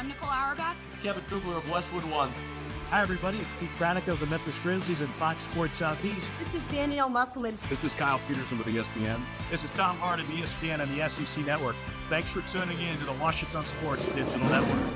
I'm Nicole Auerbach. Kevin Kugler of Westwood One. Hi, everybody. It's Pete Granick of the Memphis Grizzlies and Fox Sports Southeast. This is Danielle Musselman. This is Kyle Peterson with ESPN. This is Tom Hart of ESPN and the SEC Network. Thanks for tuning in to the Washington Sports Digital Network.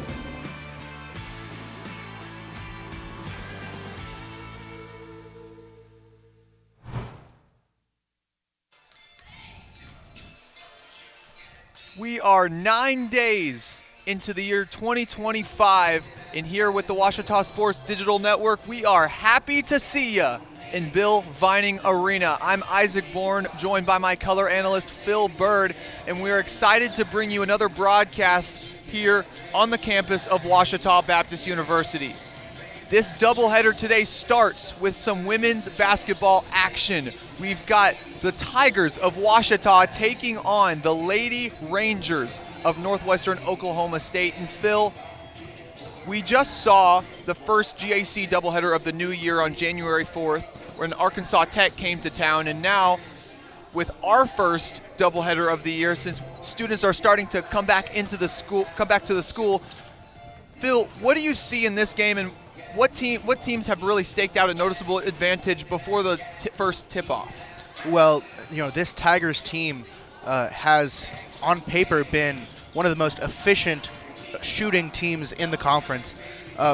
We are 9 days into the year 2025, and here with the Washington Sports Digital Network, we are happy to see ya in Bill Vining Arena. I'm Isaac Bourne, joined by my color analyst Phil Bird, and we're excited to bring you another broadcast here on the campus of Washington Baptist University. This doubleheader today starts with some women's basketball action. We've got the Tigers of Washington taking on the Lady Rangers of Northwestern Oklahoma State. And Phil, we just saw the first GAC doubleheader of the new year on January 4th when Arkansas Tech came to town. And now with our first doubleheader of the year, since students are starting to come back to the school, Phil, what do you see in this game, and what teams have really staked out a noticeable advantage before the first tip-off? Well, this Tigers team has, on paper, been one of the most efficient shooting teams in the conference.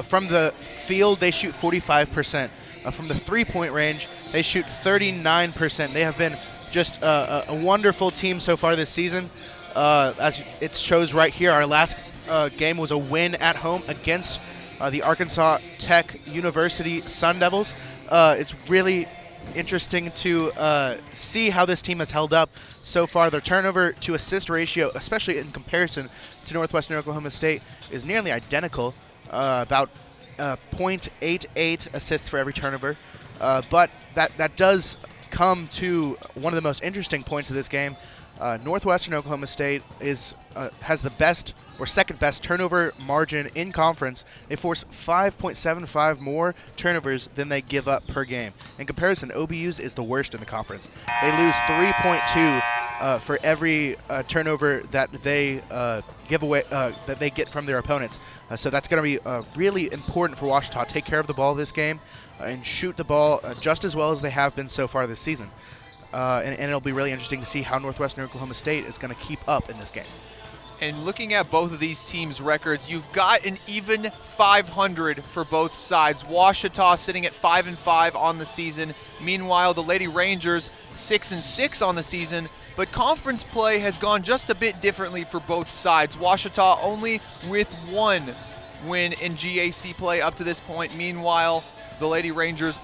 From the field, they shoot 45%. From the three-point range, they shoot 39%. They have been just a wonderful team so far this season. As it shows right here, our last game was a win at home against the Arkansas Tech University Sun Devils. It's really interesting to see how this team has held up so far. Their turnover to assist ratio, especially in comparison to Northwestern Oklahoma State, is nearly identical, about 0.88 assists for every turnover. But that does come to one of the most interesting points of this game. Northwestern Oklahoma State has the best or second best turnover margin in conference. They force 5.75 more turnovers than they give up per game. In comparison, OBU's is the worst in the conference. They lose 3.2 for every turnover that they give away, that they get from their opponents. So that's going to be really important for Washington to take care of the ball this game and shoot the ball just as well as they have been so far this season. And it'll be really interesting to see how Northwestern Oklahoma State is going to keep up in this game. And looking at both of these teams' records, you've got an even 500 for both sides. Washita sitting at 5-5 on the season. Meanwhile, the Lady Rangers 6-6 on the season. But conference play has gone just a bit differently for both sides. Washita only with one win in GAC play up to this point. Meanwhile, the Lady Rangers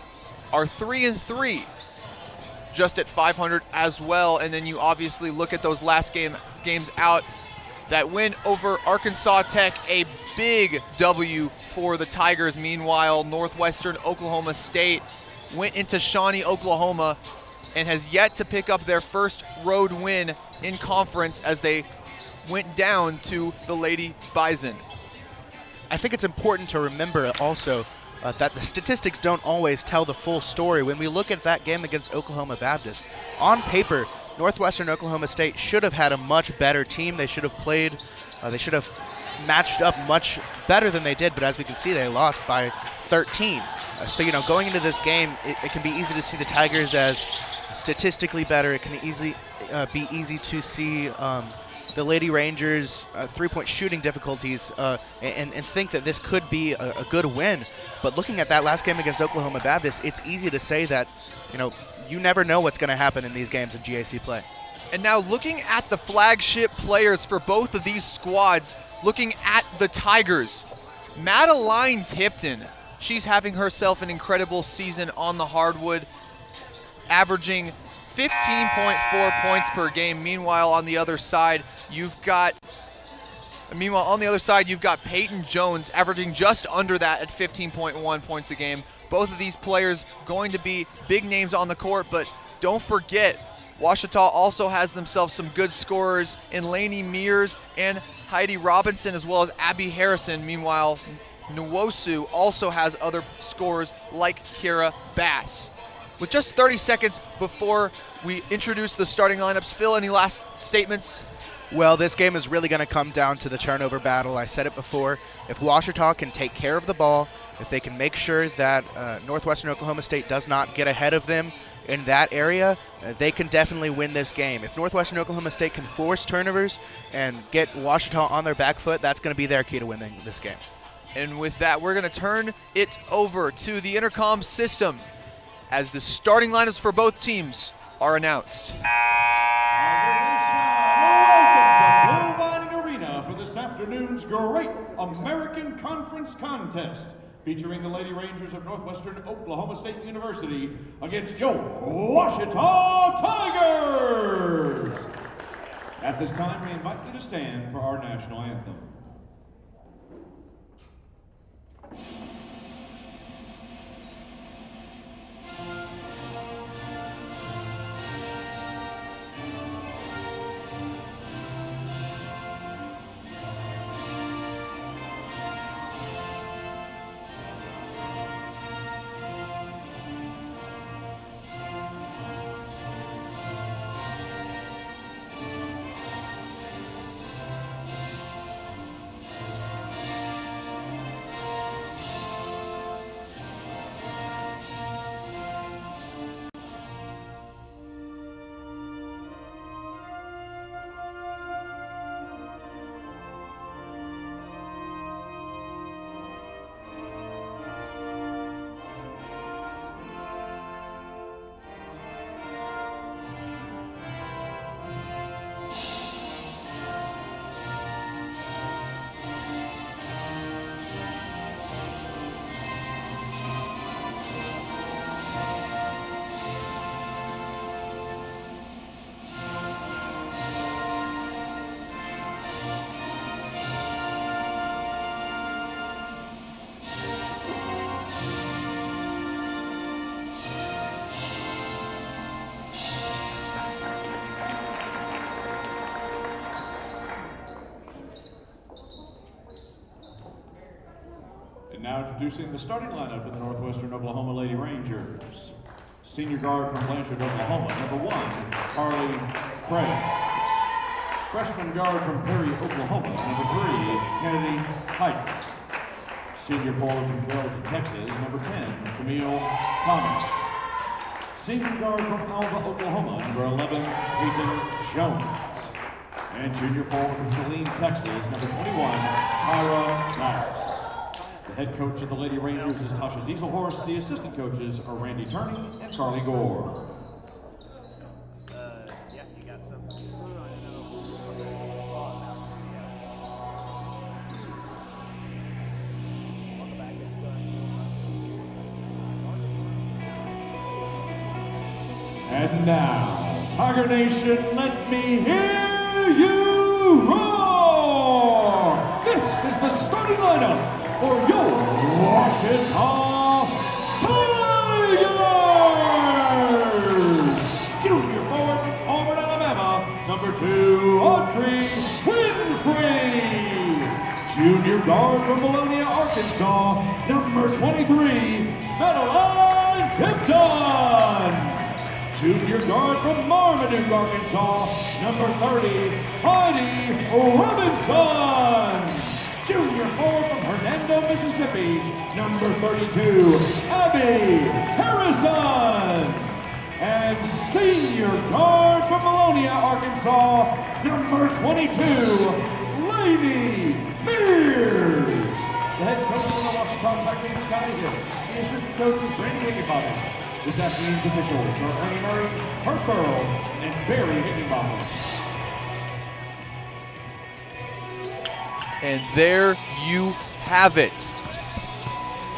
are 3-3. Just at 500 as well. And then you obviously look at those last games out. That win over Arkansas Tech, a big W for the Tigers. Meanwhile, Northwestern Oklahoma State went into Shawnee, Oklahoma, and has yet to pick up their first road win in conference as they went down to the Lady Bison. I think it's important to remember also that the statistics don't always tell the full story. When we look at that game against Oklahoma Baptist, on paper, Northwestern Oklahoma State should have had a much better team. They should have played, they should have matched up much better than they did, but as we can see, they lost by 13. So, going into this game, it can be easy to see the Tigers as statistically better. It can be easy to see the Lady Rangers' three-point shooting difficulties and think that this could be a good win. But looking at that last game against Oklahoma Baptist, it's easy to say that, you never know what's going to happen in these games in GAC play. And now looking at the flagship players for both of these squads, looking at the Tigers, Madeline Tipton, she's having herself an incredible season on the hardwood, averaging 15.4 points per game. Meanwhile, on the other side, you've got Peyton Jones averaging just under that at 15.1 points a game. Both of these players going to be big names on the court, but don't forget, Washita also has themselves some good scorers in Lainey Mears and Heidi Robinson, as well as Abby Harrison. Meanwhile, Nwosu also has other scorers like Kira Bass. With just 30 seconds before we introduce the starting lineups, Phil, any last statements? Well, this game is really going to come down to the turnover battle. I said it before. If Ouachita can take care of the ball, if they can make sure that Northwestern Oklahoma State does not get ahead of them in that area, they can definitely win this game. If Northwestern Oklahoma State can force turnovers and get Ouachita on their back foot, that's going to be their key to winning this game. And with that, we're going to turn it over to the intercom system as the starting lineups for both teams are announced. Welcome to Bill Vining Arena for this afternoon's Great American Conference Contest, featuring the Lady Rangers of Northwestern Oklahoma State University against your Ouachita Tigers. At this time, we invite you to stand for our national anthem. And now introducing the starting lineup for the Northwestern Oklahoma Lady Rangers. Senior guard from Blanchard, Oklahoma, number 1, Carly Craig. Freshman guard from Perry, Oklahoma, number 3, Kennedy Height. Senior forward from Carrollton, Texas, number 10, Camille Thomas. Senior guard from Alva, Oklahoma, number 11, Peyton Jones. And junior forward from Killeen, Texas, number 21, Kyra Maris. The head coach of the Lady Rangers is Tasha Dieselhorst. The assistant coaches are Randy Turney and Carly Gore. Yeah, you got some. And now, Tiger Nation, let me hear you roar! This is the starting lineup for your Ouachita Tigers! Junior forward from Auburn, Alabama, number 2, Audrey Winfrey. Junior guard from Bologna, Arkansas, number 23, Madeline Tipton. Junior guard from Marmaduke, Arkansas, number 30, Heidi Robinson. Junior forward from Hernando, Mississippi, number 32, Abby Harrison. And senior guard from Bologna, Arkansas, number 22, Lady Mears. The head coach of the Ouachita Tigers is Scotty Hill. The assistant coach is Brandon Higginbotham. This afternoon's officials are Ernie Murray, Hurt Burrow, and Barry Higginbotham. And there you have it.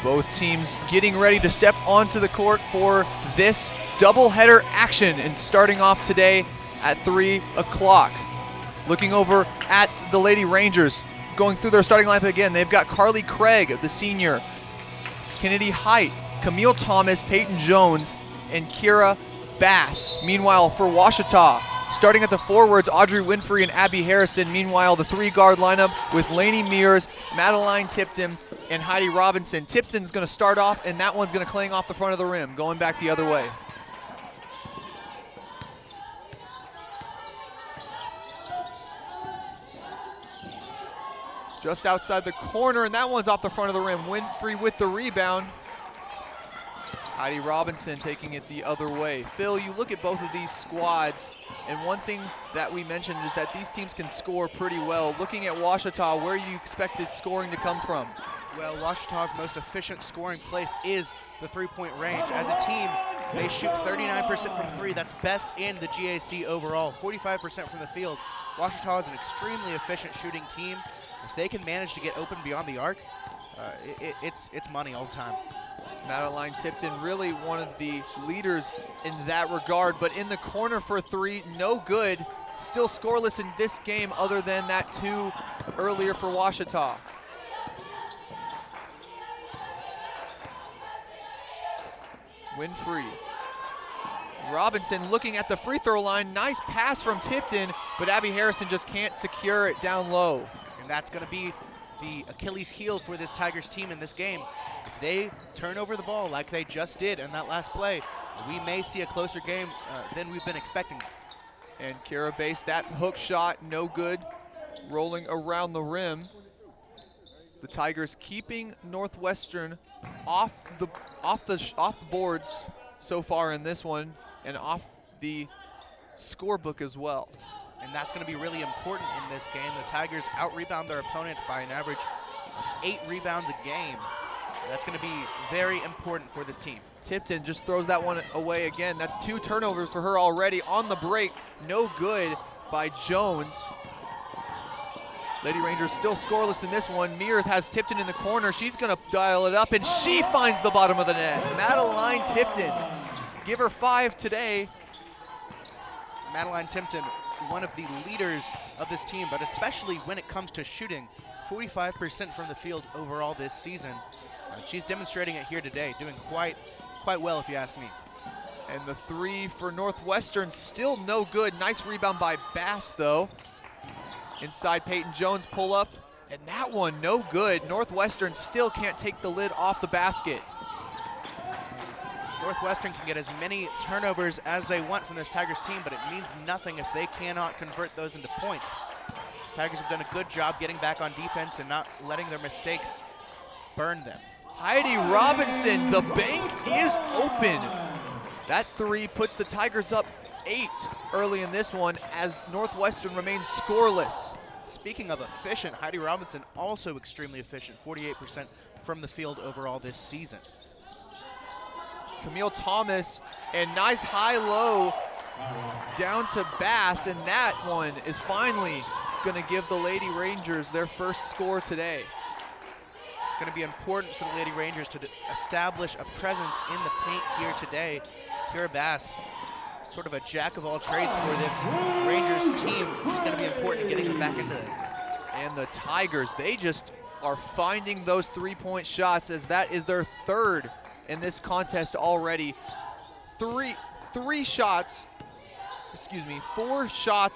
Both teams getting ready to step onto the court for this doubleheader action, and starting off today at 3 o'clock. Looking over at the Lady Rangers, going through their starting lineup again, they've got Carly Craig, the senior, Kennedy Height, Camille Thomas, Peyton Jones, and Kira Bass. Meanwhile, for Ouachita, starting at the forwards, Audrey Winfrey and Abby Harrison. Meanwhile, the 3-guard lineup with Lainey Mears, Madeline Tipton, and Heidi Robinson. Tipton's going to start off, and that one's going to clang off the front of the rim, going back the other way. just outside the corner, and that one's off the front of the rim. Winfrey with the rebound. Heidi Robinson taking it the other way. Phil, you look at both of these squads, and one thing that we mentioned is that these teams can score pretty well. Looking at Ouachita, where do you expect this scoring to come from? Well, Ouachita's most efficient scoring place is the three-point range. As a team, they shoot 39% from three. That's best in the GAC overall. 45% from the field. Ouachita is an extremely efficient shooting team. If they can manage to get open beyond the arc, it's money all the time. Madeline Tipton, really one of the leaders in that regard, but in the corner for three, no good. Still scoreless in this game other than that two earlier for Ouachita. Winfrey. Robinson looking at the free throw line. Nice pass from Tipton, but Abby Harrison just can't secure it down low. And that's going to be the Achilles heel for this Tigers team in this game. If they turn over the ball like they just did in that last play, we may see a closer game than we've been expecting. And Kara Bass, that hook shot, no good, rolling around the rim. The Tigers keeping Northwestern off the boards so far in this one, and off the scorebook as well. And that's going to be really important in this game. The Tigers out-rebound their opponents by an average of 8 rebounds a game. That's going to be very important for this team. Tipton just throws that one away again. That's 2 turnovers for her already on the break. No good by Jones. Lady Rangers still scoreless in this one. Mears has Tipton in the corner. She's going to dial it up, and she finds the bottom of the net. Madeline Tipton, give her 5 today. Madeline Tipton, one of the leaders of this team, but especially when it comes to shooting, 45% from the field overall this season. She's demonstrating it here today, doing quite well if you ask me. And the 3 for Northwestern still no good. Nice rebound by Bass though. Inside Peyton Jones pull up, and that one no good. Northwestern still can't take the lid off the basket. Northwestern can get as many turnovers as they want from this Tigers team, but it means nothing if they cannot convert those into points. Tigers have done a good job getting back on defense and not letting their mistakes burn them. Heidi Robinson, the bank is open. That 3 puts the Tigers up 8 early in this one as Northwestern remains scoreless. Speaking of efficient, Heidi Robinson also extremely efficient, 48% from the field overall this season. Camille Thomas, and nice high-low down to Bass, and that one is finally going to give the Lady Rangers their first score today. It's going to be important for the Lady Rangers to establish a presence in the paint here today. Kira Bass, sort of a jack of all trades for this Rangers team. It's going to be important getting them back into this. And the Tigers, they just are finding those three-point shots, as that is their 3rd in this contest already. 4 shots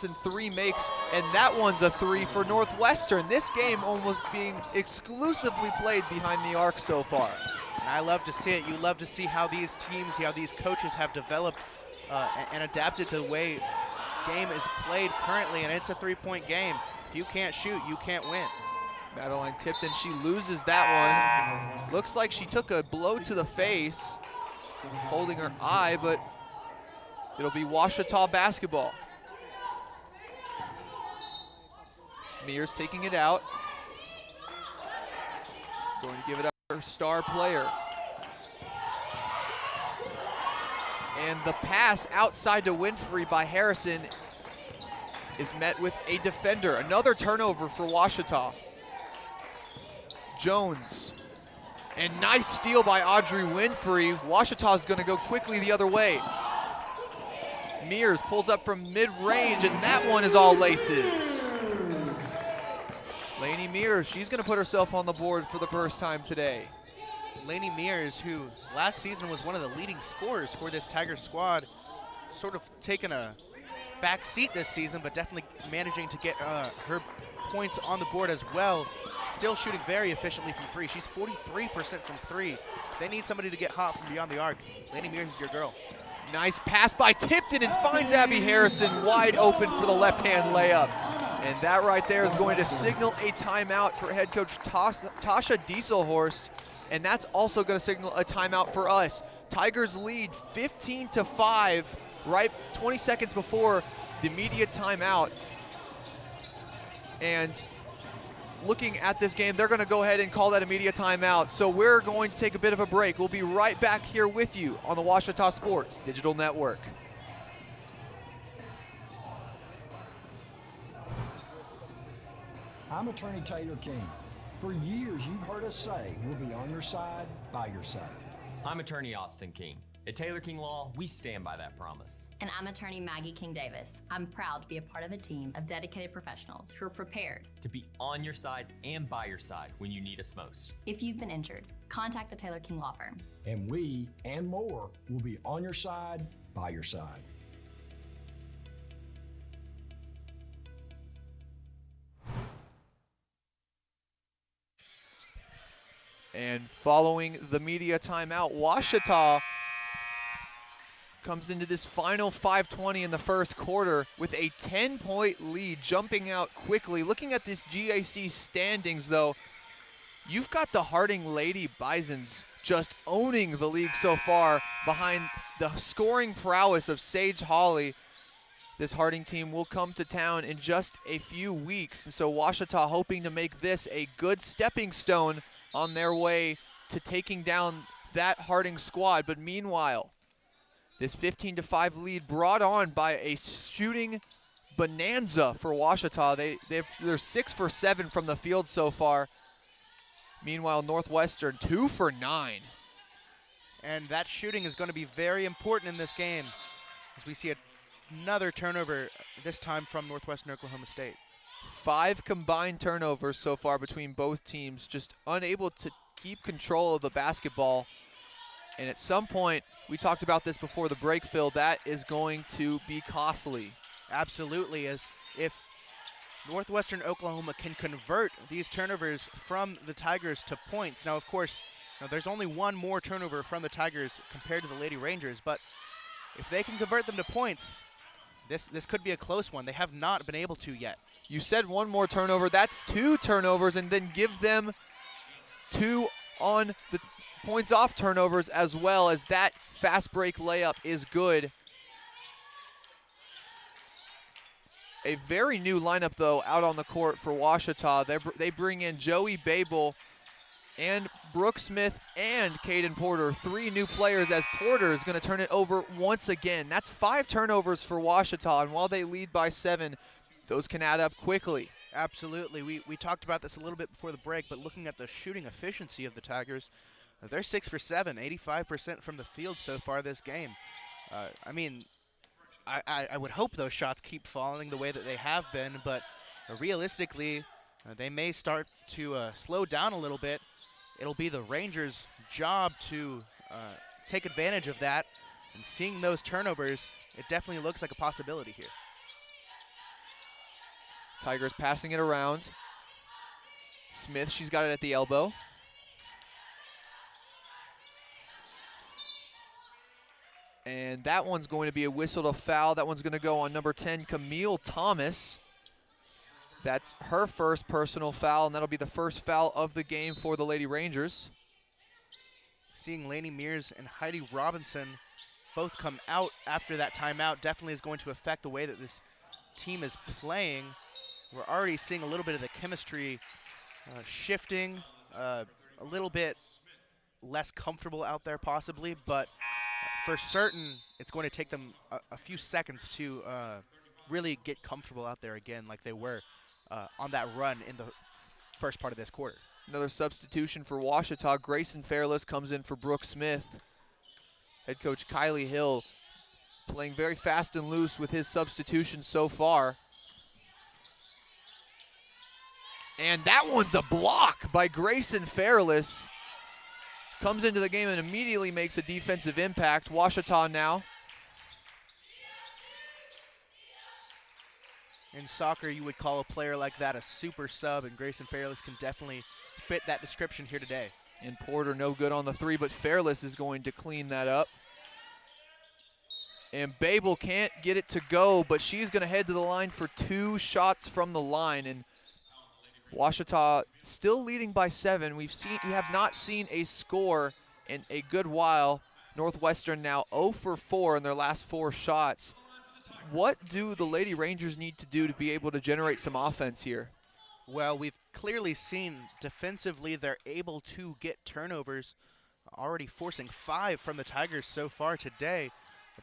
and 3 makes, and that one's a 3 for Northwestern. This game almost being exclusively played behind the arc so far. And I love to see it. You love to see how these teams, how these coaches have developed and adapted to the way game is played currently, and it's a 3-point game. If you can't shoot, you can't win. Madeline Tipton, she loses that one. Looks like she took a blow to the face, holding her eye, but it'll be Ouachita basketball. Mears taking it out. Going to give it up to her star player. And the pass outside to Winfrey by Harrison is met with a defender. Another turnover for Ouachita. Jones, and nice steal by Audrey Winfrey. Ouachita's going to go quickly the other way. Mears pulls up from mid-range, and that one is all laces. Lainey Mears, she's going to put herself on the board for the first time today. Lainey Mears, who last season was one of the leading scorers for this Tiger squad, sort of taken a back seat this season, but definitely managing to get her points on the board as well. Still shooting very efficiently from three. She's 43% from three. If they need somebody to get hot from beyond the arc, Lainey Mears is your girl. Nice pass by Tipton and finds Abby Harrison wide open for the left-hand layup. And that right there is going to signal a timeout for head coach Tasha Dieselhorst. And that's also going to signal a timeout for us. Tigers lead 15-5 right 20 seconds before the immediate timeout. And looking at this game, they're going to go ahead and call that immediate timeout. So we're going to take a bit of a break. We'll be right back here with you on the Ouachita Sports Digital Network. I'm Attorney Taylor King. For years, you've heard us say we'll be on your side, by your side. I'm Attorney Austin King. At Taylor King Law, we stand by that promise. And I'm Attorney Maggie King Davis. I'm proud to be a part of a team of dedicated professionals who are prepared to be on your side and by your side when you need us most. If you've been injured, contact the Taylor King Law Firm. And we, and more, will be on your side, by your side. And following the media timeout, Ouachita comes into this final 5:20 in the first quarter with a 10-point lead, jumping out quickly. Looking at this GAC standings, though, you've got the Harding Lady Bisons just owning the league so far behind the scoring prowess of Sage Hawley. This Harding team will come to town in just a few weeks, and so Ouachita hoping to make this a good stepping stone on their way to taking down that Harding squad. But meanwhile, this 15-5 lead brought on by a shooting bonanza for Ouachita. They're 6 for 7 from the field so far. Meanwhile, Northwestern 2 for 9. And that shooting is going to be very important in this game as we see another turnover, this time from Northwestern Oklahoma State. 5 combined turnovers so far between both teams, just unable to keep control of the basketball. And at some point, we talked about this before the break, Phil, that is going to be costly. Absolutely, as if Northwestern Oklahoma can convert these turnovers from the Tigers to points. Now, of course, there's only one more turnover from the Tigers compared to the Lady Rangers, but if they can convert them to points, this could be a close one. They have not been able to yet. You said one more turnover. That's 2 turnovers, and then give them 2 on the points off turnovers as well, as that fast break layup is good. A very new lineup, though, out on the court for Ouachita. They bring in Joey Babel and Brooke Smith and Caden Porter, 3 new players, as Porter is going to turn it over once again. That's 5 turnovers for Ouachita, and while they lead by 7, those can add up quickly. Absolutely. We talked about this a little bit before the break, but looking at the shooting efficiency of the Tigers, they're 6 for 7, 85% from the field so far this game. I mean, I would hope those shots keep falling the way that they have been, but realistically, they may start to slow down a little bit. It'll be the Rangers' job to take advantage of that, and seeing those turnovers, it definitely looks like a possibility here. Tigers passing it around. Smith, she's got it at the elbow. And that one's going to be a whistled a foul. That one's going to go on number 10, Camille Thomas. That's her first personal foul, and that'll be the first foul of the game for the Lady Rangers. Seeing Lainey Mears and Heidi Robinson both come out after that timeout definitely is going to affect the way that this team is playing. We're already seeing a little bit of the chemistry shifting, a little bit less comfortable out there possibly, but for certain it's going to take them a few seconds to really get comfortable out there again like they were on that run in the first part of this quarter. Another substitution for Ouachita. Grayson Fairless comes in for Brooke Smith. Head coach Kylie Hill playing very fast and loose with his substitutions so far. And that one's a block by Grayson Fairless. Comes into the game and immediately makes a defensive impact. Ouachita now In soccer, you would call a player like that a super sub, and Grayson Fairless can definitely fit that description here today. And Porter no good on the three, but Fairless is going to clean that up. And Babel can't get it to go, but she's going to head to the line for 2 shots from the line. And Ouachita still leading by 7. We have not seen a score in a good while. Northwestern now 0 for 4 in their last 4 shots. What do the Lady Rangers need to do to be able to generate some offense here? Well, we've clearly seen defensively they're able to get turnovers, already forcing 5 from the Tigers so far today.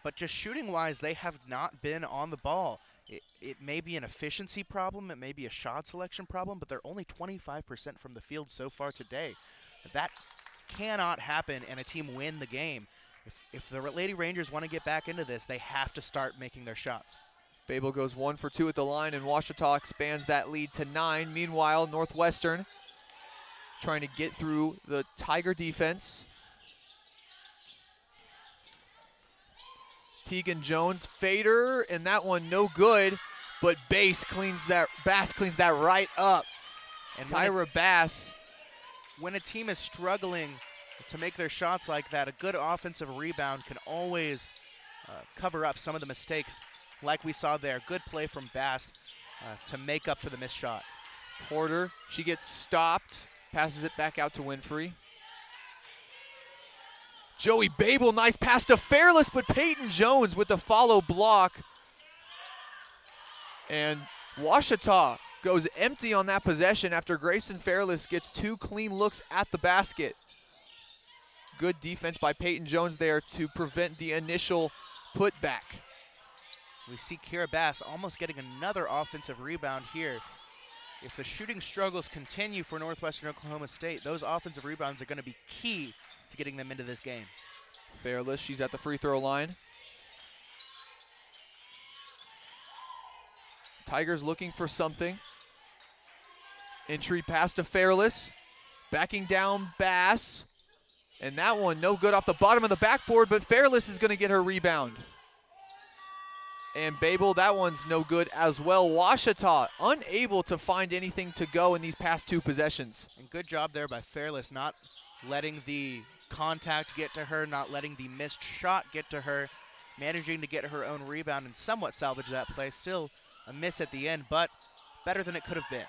But just shooting-wise, they have not been on the ball. It may be an efficiency problem, it may be a shot selection problem, but they're only 25% from the field so far today. That cannot happen and a team win the game. If the Lady Rangers want to get back into this, they have to start making their shots. Babel goes 1 for 2 at the line, and Ouachita expands that lead to 9. Meanwhile, Northwestern trying to get through the Tiger defense. Tegan Jones, fader, and that one no good, but Bass cleans that right up. And Kyra Bass. When a team is struggling to make their shots like that, a good offensive rebound can always cover up some of the mistakes like we saw there. Good play from Bass to make up for the missed shot. Porter, she gets stopped, passes it back out to Winfrey. Joey Babel, nice pass to Fairless, but Peyton Jones with the follow block. And Ouachita goes empty on that possession after Grayson Fairless gets 2 clean looks at the basket. Good defense by Peyton Jones there to prevent the initial putback. We see Kira Bass almost getting another offensive rebound here. If the shooting struggles continue for Northwestern Oklahoma State, those offensive rebounds are going to be key to getting them into this game. Fairless, she's at the free throw line. Tigers looking for something. Entry pass to Fairless. Backing down Bass. And that one no good off the bottom of the backboard, but Fairless is going to get her rebound. And Babel, that one's no good as well. Ouachita unable to find anything to go in these past 2 possessions. And good job there by Fairless, not letting the contact get to her, not letting the missed shot get to her, managing to get her own rebound and somewhat salvage that play. Still a miss at the end, but better than it could have been.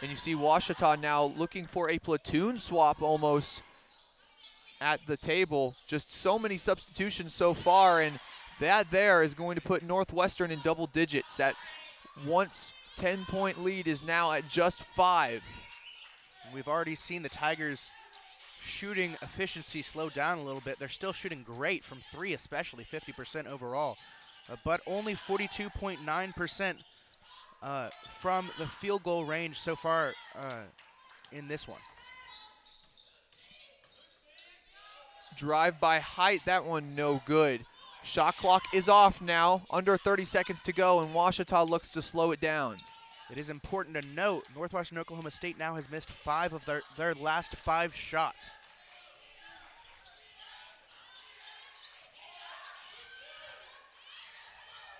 And you see Ouachita now looking for a platoon swap almost at the table. Just so many substitutions so far, and that there is going to put Northwestern in double digits. That once 10-point lead is now at just 5. We've already seen the Tigers' shooting efficiency slow down a little bit. They're still shooting great from 3, especially 50% overall, but only 42.9% from the field goal range so far in this one. Drive by Height, that one no good. Shot clock is off now, under 30 seconds to go, and Ouachita looks to slow it down. It is important to note, Northwestern Oklahoma State now has missed 5 of their last 5 shots.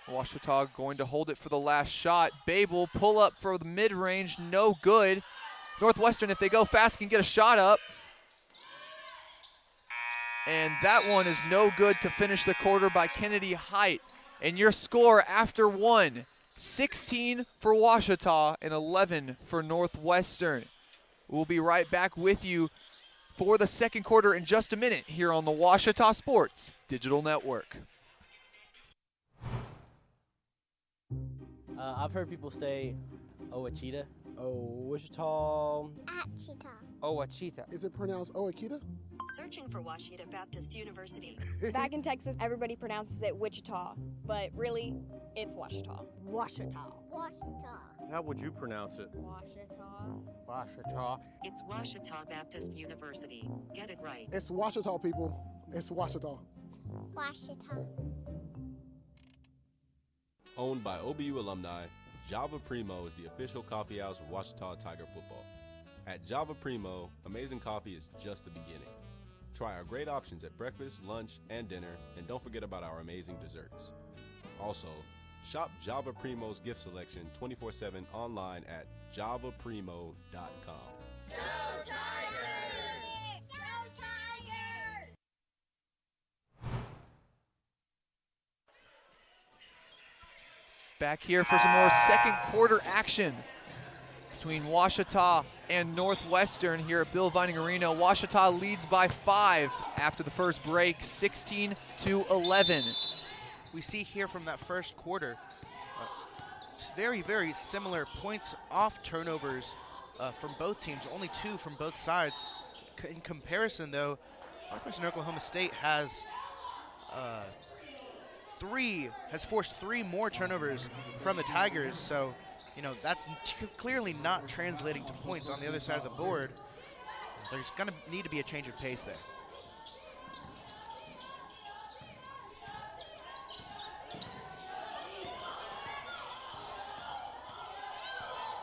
Ouachita going to hold it for the last shot. Babel pull up for the mid-range, no good. Northwestern, if they go fast, can get a shot up. And that one is no good to finish the quarter by Kennedy Height. And your score after 1, 16 for Ouachita and 11 for Northwestern. We'll be right back with you for the second quarter in just a minute here on the Ouachita Sports Digital Network. I've heard people say Ouachita. Ouachita. Ouachita. Ouachita. Is it pronounced Ouachita? Searching for Ouachita Baptist University. Back in Texas, everybody pronounces it Wichita, but really, it's Ouachita. Ouachita. Ouachita. How would you pronounce it? Ouachita. Ouachita. It's Ouachita Baptist University. Get it right. It's Ouachita, people. It's Ouachita. Ouachita. Owned by OBU alumni, Java Primo is the official coffee house of Ouachita Tiger football. At Java Primo, amazing coffee is just the beginning. Try our great options at breakfast, lunch, and dinner, and don't forget about our amazing desserts. Also, Shop Java Primo's gift selection 24/7 online at javaprimo.com. Go Tigers! Go Tigers! Back here for some more second quarter action between Ouachita and Northwestern here at Bill Vining Arena. Ouachita leads by 5 after the first break, 16-11. We see here from that first quarter, very, very similar points off turnovers from both teams, only 2 from both sides. In comparison, though, Northwestern Oklahoma State has forced 3 more turnovers from the Tigers, so that's clearly not translating to points on the other side of the board. There's going to need to be a change of pace there.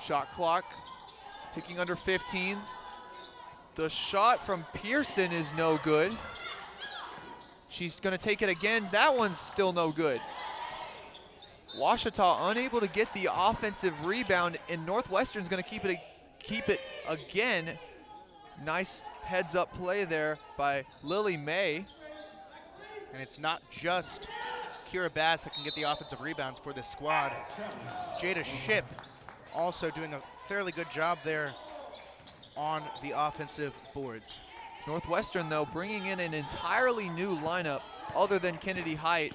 Shot clock ticking under 15. The shot from Pearson is no good. She's going to take it again. That one's still no good. Ouachita unable to get the offensive rebound, and Northwestern's going to keep it again. Nice heads-up play there by Lily May. And it's not just Kira Bass that can get the offensive rebounds for this squad. Jada Ship also doing a fairly good job there on the offensive boards. Northwestern, though, bringing in an entirely new lineup other than Kennedy Height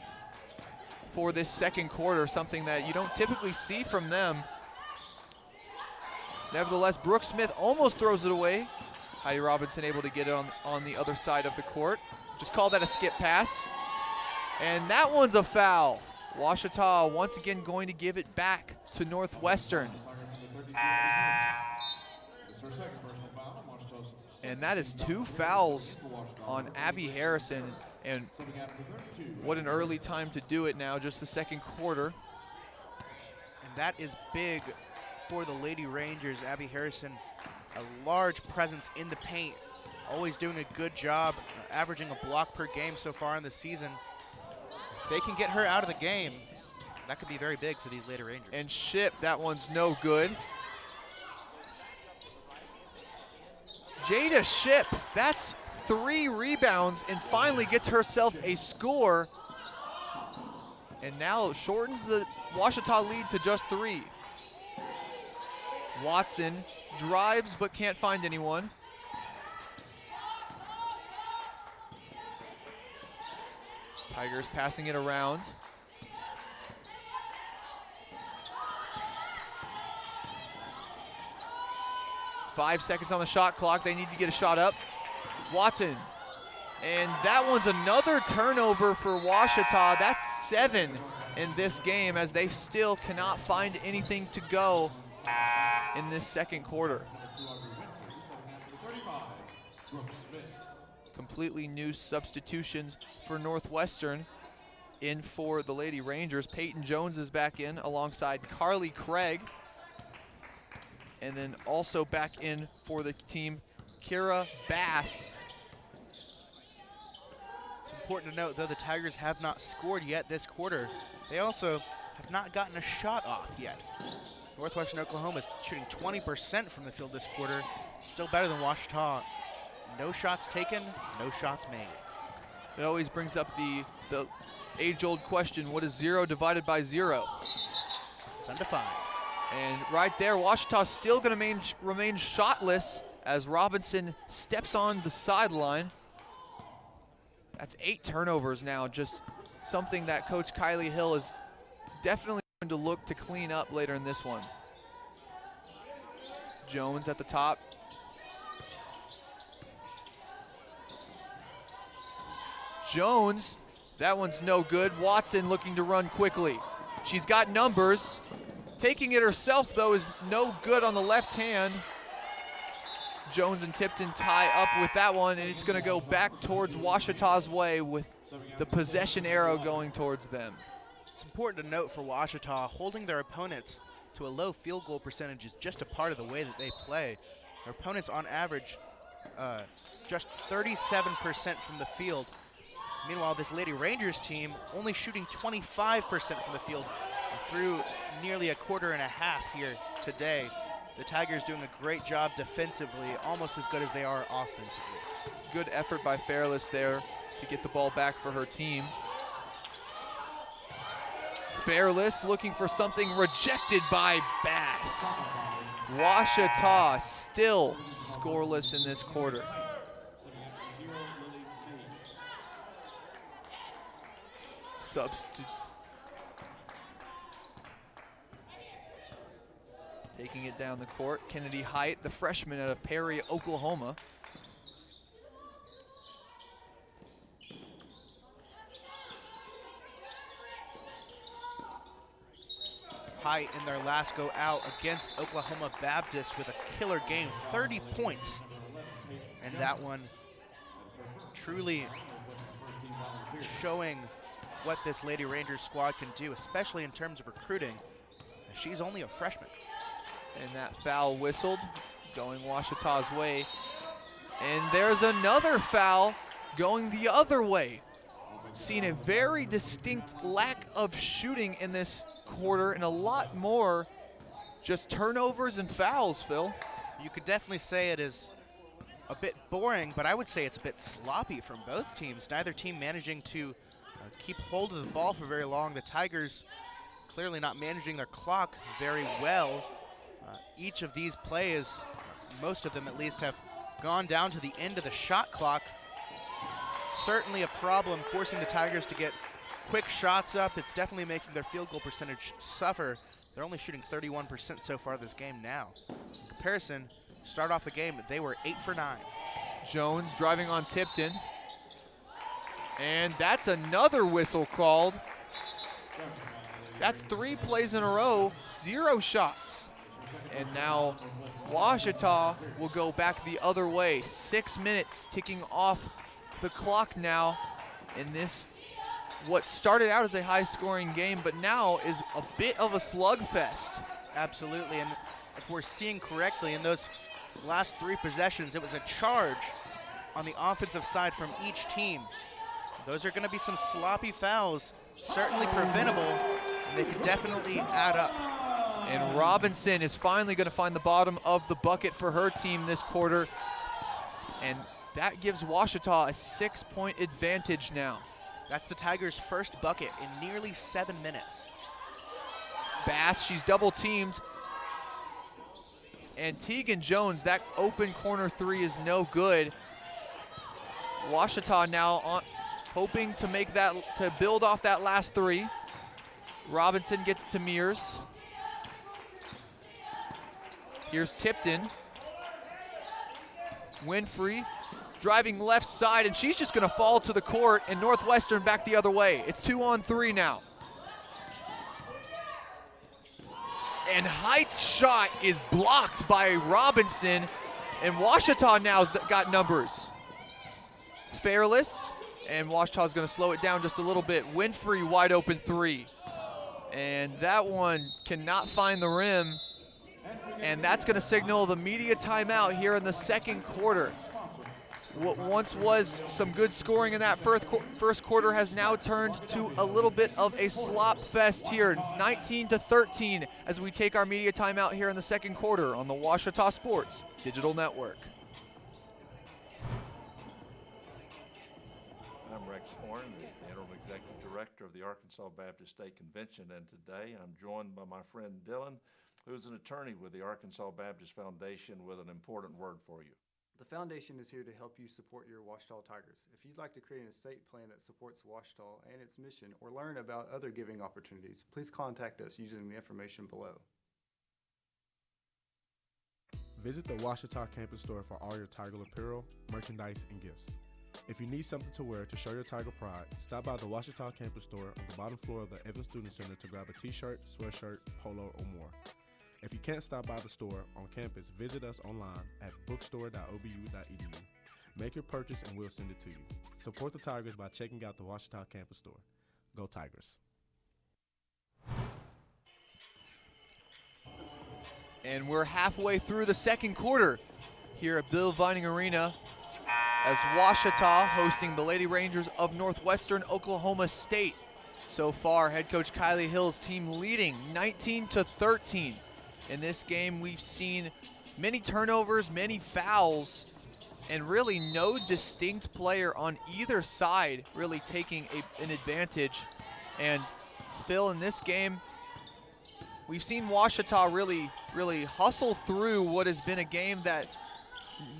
for this second quarter, something that you don't typically see from them. Nevertheless, Brooke Smith almost throws it away. Heidi Robinson able to get it on the other side of the court. Just call that a skip pass. And that one's a foul. Ouachita once again going to give it back to Northwestern. And that is 2 fouls on Abby Harrison. And what an early time to do it now, just the second quarter. And that is big for the Lady Rangers. Abby Harrison, a large presence in the paint, always doing a good job, averaging a block per game so far in the season. If they can get her out of the game, that could be very big for these Lady Rangers. And Ship, that one's no good. Jada Ship, that's 3 rebounds and finally gets herself a score. And now shortens the Ouachita lead to just 3. Watson drives but can't find anyone. Tigers passing it around. Five seconds on the shot clock. They need to get a shot up. Watson. And that one's another turnover for Ouachita. That's 7 in this game as they still cannot find anything to go in this second quarter. Completely new substitutions for Northwestern in for the Lady Rangers. Peyton Jones is back in alongside Carly Craig. And then also back in for the team, Kira Bass. It's important to note, though, the Tigers have not scored yet this quarter. They also have not gotten a shot off yet. Northwestern Oklahoma is shooting 20% from the field this quarter. Still better than Ouachita. No shots taken, no shots made. It always brings up the age-old question, what is 0 divided by 0? It's undefined. And right there, Ouachita's still going to remain shotless as Robinson steps on the sideline. That's 8 turnovers now, just something that Coach Kylie Hill is definitely going to look to clean up later in this one. Jones at the top. Jones, that one's no good. Watson looking to run quickly. She's got numbers. Taking it herself, though, is no good on the left hand. Jones and Tipton tie up with that one, and it's going to go back towards Ouachita's way with the possession arrow going towards them. It's important to note for Ouachita, holding their opponents to a low field goal percentage is just a part of the way that they play. Their opponents, on average, just 37% from the field. Meanwhile, this Lady Rangers team only shooting 25% from the field through nearly a quarter and a half here today. The Tigers doing a great job defensively, almost as good as they are offensively. Good effort by Fairless there to get the ball back for her team. Fairless looking for something, rejected by Bass. Ouachita still scoreless in this quarter. Substitute. Taking it down the court, Kennedy Height, the freshman out of Perry, Oklahoma. Height in their last go out against Oklahoma Baptist with a killer game, 30 points. And that one truly showing what this Lady Rangers squad can do, especially in terms of recruiting. She's only a freshman. And that foul whistled, going Ouachita's way. And there's another foul going the other way. Seen a very distinct lack of shooting in this quarter and a lot more just turnovers and fouls, Phil. You could definitely say it is a bit boring, but I would say it's a bit sloppy from both teams. Neither team managing to keep hold of the ball for very long. The Tigers clearly not managing their clock very well. Each of these plays, most of them at least, have gone down to the end of the shot clock. Certainly a problem, forcing the Tigers to get quick shots up. It's definitely making their field goal percentage suffer. They're only shooting 31% so far this game now. In comparison, start off the game, they were 8 for 9. Jones driving on Tipton. And that's another whistle called. That's 3 plays in a row, 0 shots. And now Ouachita will go back the other way. 6 minutes ticking off the clock now in this, what started out as a high-scoring game, but now is a bit of a slugfest. Absolutely, and if we're seeing correctly, in those last 3 possessions, it was a charge on the offensive side from each team. Those are going to be some sloppy fouls, certainly preventable, and they could definitely add up. And Robinson is finally going to find the bottom of the bucket for her team this quarter, and that gives Ouachita a 6-point advantage now. That's the Tigers' first bucket in nearly 7 minutes. Bass, she's double teamed. And Tegan Jones, that open corner 3 is no good. Ouachita now hoping to make that, to build off that last 3. Robinson gets to Mears. Here's Tipton. Winfrey driving left side, and she's just going to fall to the court, and Northwestern back the other way. It's 2-on-3 now. And Height's shot is blocked by Robinson, and Ouachita now's got numbers. Fairless, and Ouachita's going to slow it down just a little bit. Winfrey wide open 3. And that one cannot find the rim, and that's going to signal the media timeout here in the second quarter. What once was some good scoring in that first quarter has now turned to a little bit of a slop fest here, 19-13, as we take our media timeout here in the second quarter on the Ouachita Sports Digital Network. I'm Rex Horn, the Interim Executive Director of the Arkansas Baptist State Convention, and today I'm joined by my friend Dylan, who's an attorney with the Arkansas Baptist Foundation, with an important word for you. The foundation is here to help you support your Ouachita Tigers. If you'd like to create an estate plan that supports Ouachita and its mission, or learn about other giving opportunities, please contact us using the information below. Visit the Ouachita campus store for all your Tiger apparel, merchandise, and gifts. If you need something to wear to show your Tiger pride, stop by the Ouachita campus store on the bottom floor of the Evans Student Center to grab a t-shirt, sweatshirt, polo, or more. If you can't stop by the store on campus, visit us online at bookstore.obu.edu. Make your purchase and we'll send it to you. Support the Tigers by checking out the Ouachita campus store. Go Tigers. And we're halfway through the second quarter here at Bill Vining Arena. as Washita hosting the Lady Rangers of Northwestern Oklahoma State. So far, head coach Kylie Hill's team leading 19-13. In this game, we've seen many turnovers, many fouls, and really no distinct player on either side really taking an advantage. And Phil, in this game, we've seen Washita really hustle through what has been a game that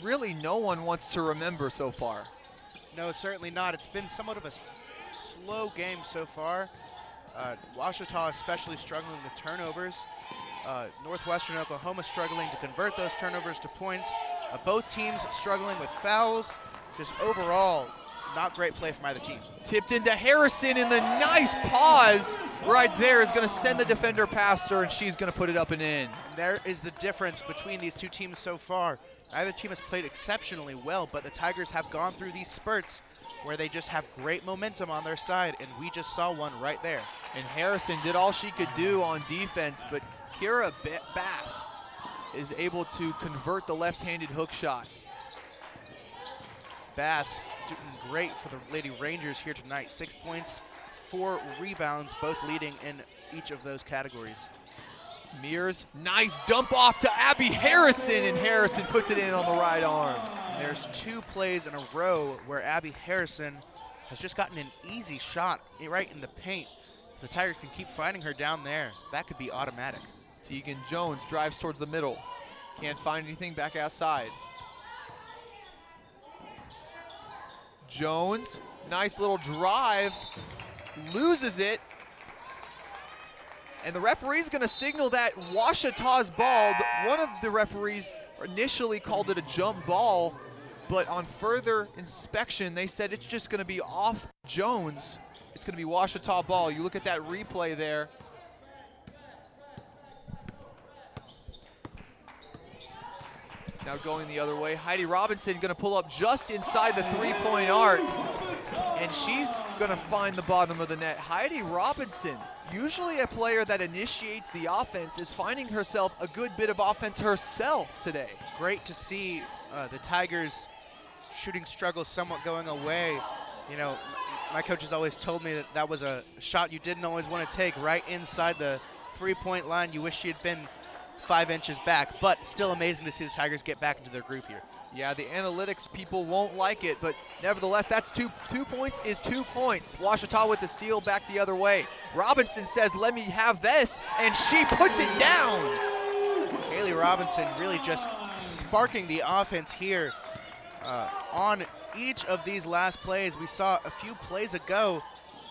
really no one wants to remember so far. No, certainly not. It's been somewhat of a slow game so far. Washita especially struggling with turnovers. Northwestern Oklahoma struggling to convert those turnovers to points. Both teams struggling with fouls. Just overall, not great play from either team. Tipped into Harrison, and the nice pause right there is going to send the defender past her, and she's going to put it up and in. There is the difference between these two teams so far. Neither team has played exceptionally well, but the Tigers have gone through these spurts where they just have great momentum on their side, and we just saw one right there. And Harrison did all she could do on defense, but Kira Bass is able to convert the left-handed hook shot. Bass doing great for the Lady Rangers here tonight. 6 points, 4 rebounds, both leading in each of those categories. Mears, nice dump off to Abby Harrison, and Harrison puts it in on the right arm. There's 2 plays in a row where Abby Harrison has just gotten an easy shot right in the paint. If the Tigers can keep finding her down there, that could be automatic. Tegan Jones drives towards the middle. Can't find anything back outside. Jones, nice little drive, loses it. And the referee's gonna signal that Washita's ball. One of the referees initially called it a jump ball, but on further inspection, they said it's just gonna be off Jones. It's gonna be Washita ball. You look at that replay there. Now going the other way, Heidi Robinson gonna pull up just inside the three-point arc, and she's gonna find the bottom of the net. Heidi Robinson, usually a player that initiates the offense, is finding herself a good bit of offense herself today. Great to see the Tigers' shooting struggles somewhat going away. You know, my coach has always told me that that was a shot you didn't always want to take right inside the three-point line. You wish she had been 5 inches back, but still amazing to see the Tigers get back into their groove here. Yeah, the analytics people won't like it, but nevertheless, that's 2 points is 2 points. Washita with the steal back the other way. Robinson says, let me have this, and she puts it down. Haley Robinson really just sparking the offense here on each of these last plays. We saw a few plays ago,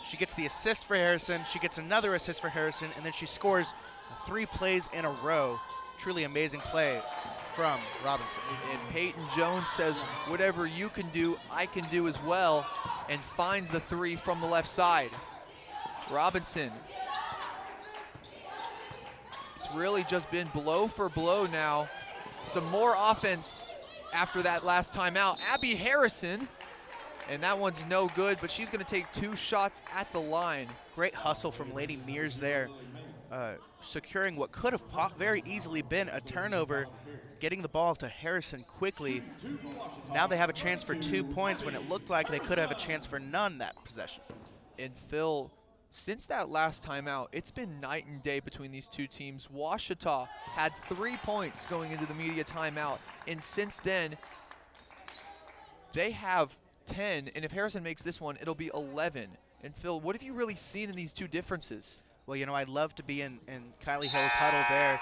she gets the assist for Harrison, she gets another assist for Harrison, and then she scores 3 plays in a row. Truly amazing play from Robinson. And Peyton Jones says, whatever you can do, I can do as well, and finds the 3 from the left side. Robinson. It's really just been blow for blow now. Some more offense after that last timeout. Abby Harrison, and that one's no good, but she's gonna take 2 shots at the line. Great hustle from Lady Mears there. Securing what could have very easily been a turnover, getting the ball to Harrison quickly. Now they have a chance for 2 points when it looked like they could have a chance for none that possession. And Phil, since that last timeout, it's been night and day between these two teams. Washita had 3 points going into the media timeout, and since then, they have 10, and if Harrison makes this one, it'll be 11. And Phil, what have you really seen in these 2 differences? Well, you know, I'd love to be in Kylie Hill's huddle there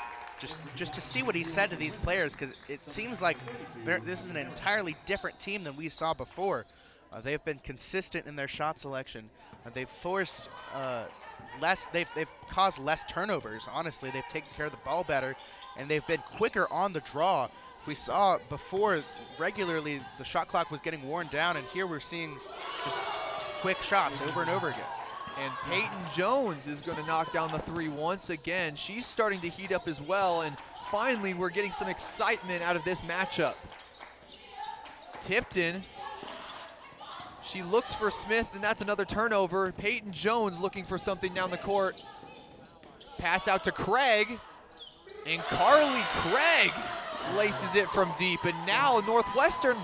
just to see what he said to these players, because it seems like this is an entirely different team than we saw before. They've been consistent in their shot selection. They've forced they've caused less turnovers, honestly. They've taken care of the ball better, and they've been quicker on the draw. We saw before regularly the shot clock was getting worn down, and here we're seeing just quick shots over and over again. And Peyton Jones is going to knock down the 3 once again. She's starting to heat up as well, and finally we're getting some excitement out of this matchup. Tipton, she looks for Smith, and that's another turnover. Peyton Jones looking for something down the court. Pass out to Craig, and Carly Craig laces it from deep, and now Northwestern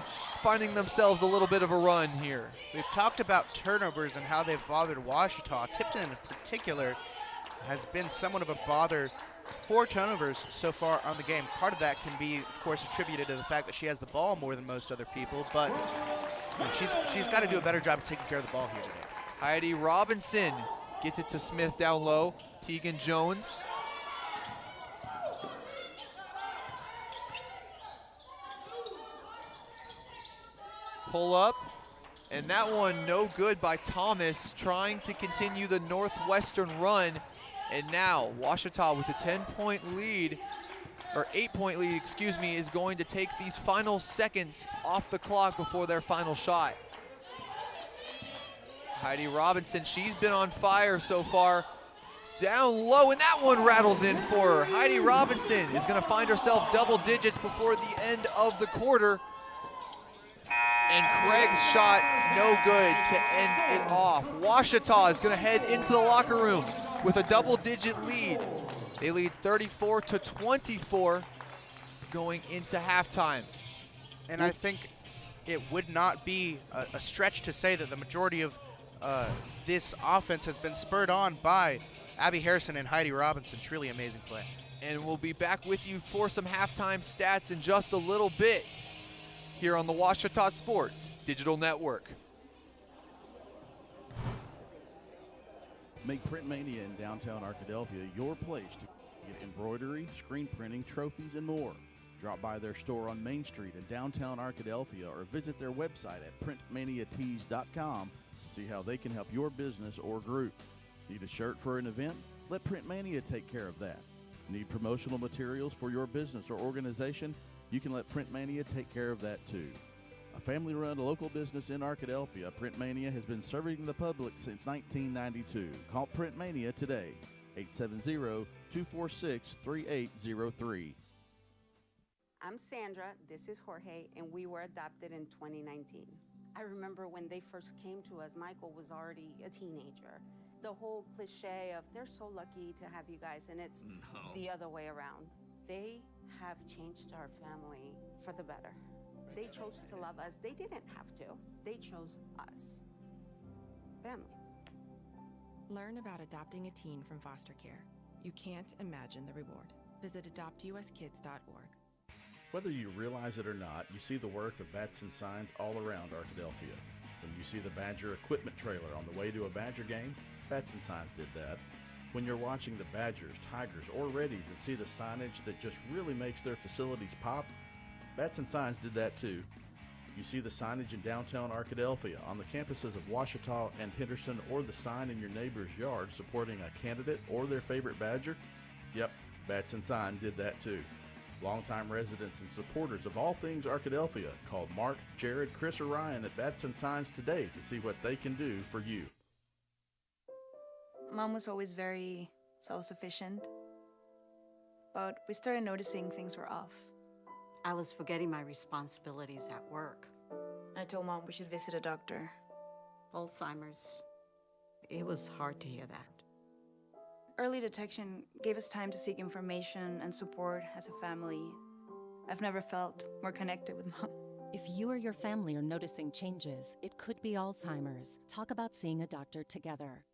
finding themselves a little bit of a run here. We've talked about turnovers and how they've bothered Ouachita. Tipton in particular has been somewhat of a bother. 4 turnovers so far on the game. Part of that can be, of course, attributed to the fact that she has the ball more than most other people, but she's got to do a better job of taking care of the ball here today. Heidi Robinson gets it to Smith down low. Tegan Jones. Pull up, and that one no good by Thomas, trying to continue the Northwestern run. And now Ouachita with a 10-point lead, or 8-point lead, excuse me, is going to take these final seconds off the clock before their final shot. Heidi Robinson, she's been on fire so far. Down low, and that one rattles in for her. Heidi Robinson is going to find herself double digits before the end of the quarter. And Craig's shot no good to end it off. Ouachita is going to head into the locker room with a double-digit lead. They lead 34-24 going into halftime. And I think it would not be a stretch to say that the majority of this offense has been spurred on by Abby Harrison and Heidi Robinson. Truly amazing play. And we'll be back with you for some halftime stats in just a little bit here on the Ouachita Sports Digital Network. Make Print Mania in downtown Arkadelphia your place to get embroidery, screen printing, trophies, and more. Drop by their store on Main Street in downtown Arkadelphia or visit their website at printmaniatees.com to see how they can help your business or group. Need a shirt for an event? Let Print Mania take care of that. Need promotional materials for your business or organization? You can let Print Mania take care of that too. A family-run local business in Arkadelphia, Print Mania has been serving the public since 1992. Call Print Mania today, 870-246-3803. I'm Sandra, this is Jorge, and we were adopted in 2019. I remember when they first came to us, Michael was already a teenager. The whole cliche of they're so lucky to have you guys, and it's the other way around. They have changed our family for the better. They chose to love us. They didn't have to. They chose us. Family. Learn about adopting a teen from foster care. You can't imagine the reward. Visit adoptuskids.org. Whether you realize it or not, you see the work of Bats and Signs all around Arkadelphia. When you see the Badger equipment trailer on the way to a Badger game, Bats and Signs did that. When you're watching the Badgers, Tigers, or Reddies and see the signage that just really makes their facilities pop, Bats and Signs did that too. You see the signage in downtown Arkadelphia, on the campuses of Ouachita and Henderson, or the sign in your neighbor's yard supporting a candidate or their favorite Badger? Yep, Bats and Sign did that too. Longtime residents and supporters of all things Arkadelphia, call Mark, Jared, Chris, or Ryan at Bats and Signs today to see what they can do for you. Mom was always very self-sufficient, but we started noticing things were off. I was forgetting my responsibilities at work. I told Mom we should visit a doctor. Alzheimer's. It was hard to hear that. Early detection gave us time to seek information and support as a family. I've never felt more connected with Mom. If you or your family are noticing changes, it could be Alzheimer's. Talk about seeing a doctor together.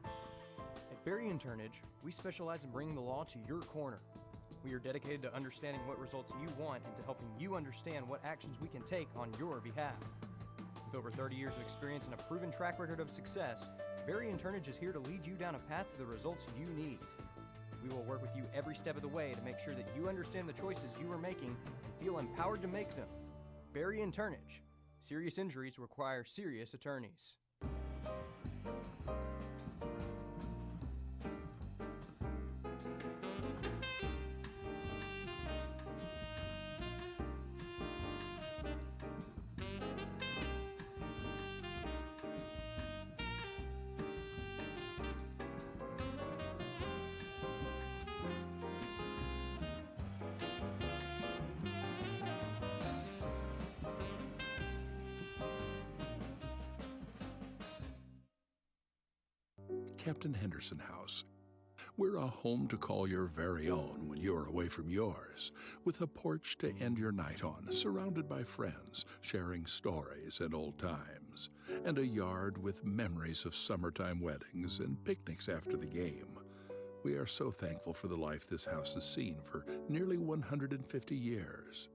At Berry and Turnage, we specialize in bringing the law to your corner. We are dedicated to understanding what results you want and to helping you understand what actions we can take on your behalf. With over 30 years of experience and a proven track record of success, Berry and Turnage is here to lead you down a path to the results you need. We will work with you every step of the way to make sure that you understand the choices you are making and feel empowered to make them. Berry and Turnage. Serious injuries require serious attorneys. Captain Henderson House. We're a home to call your very own when you're away from yours, with a porch to end your night on, surrounded by friends, sharing stories and old times, and a yard with memories of summertime weddings and picnics after the game. We are so thankful for the life this house has seen for nearly 150 years.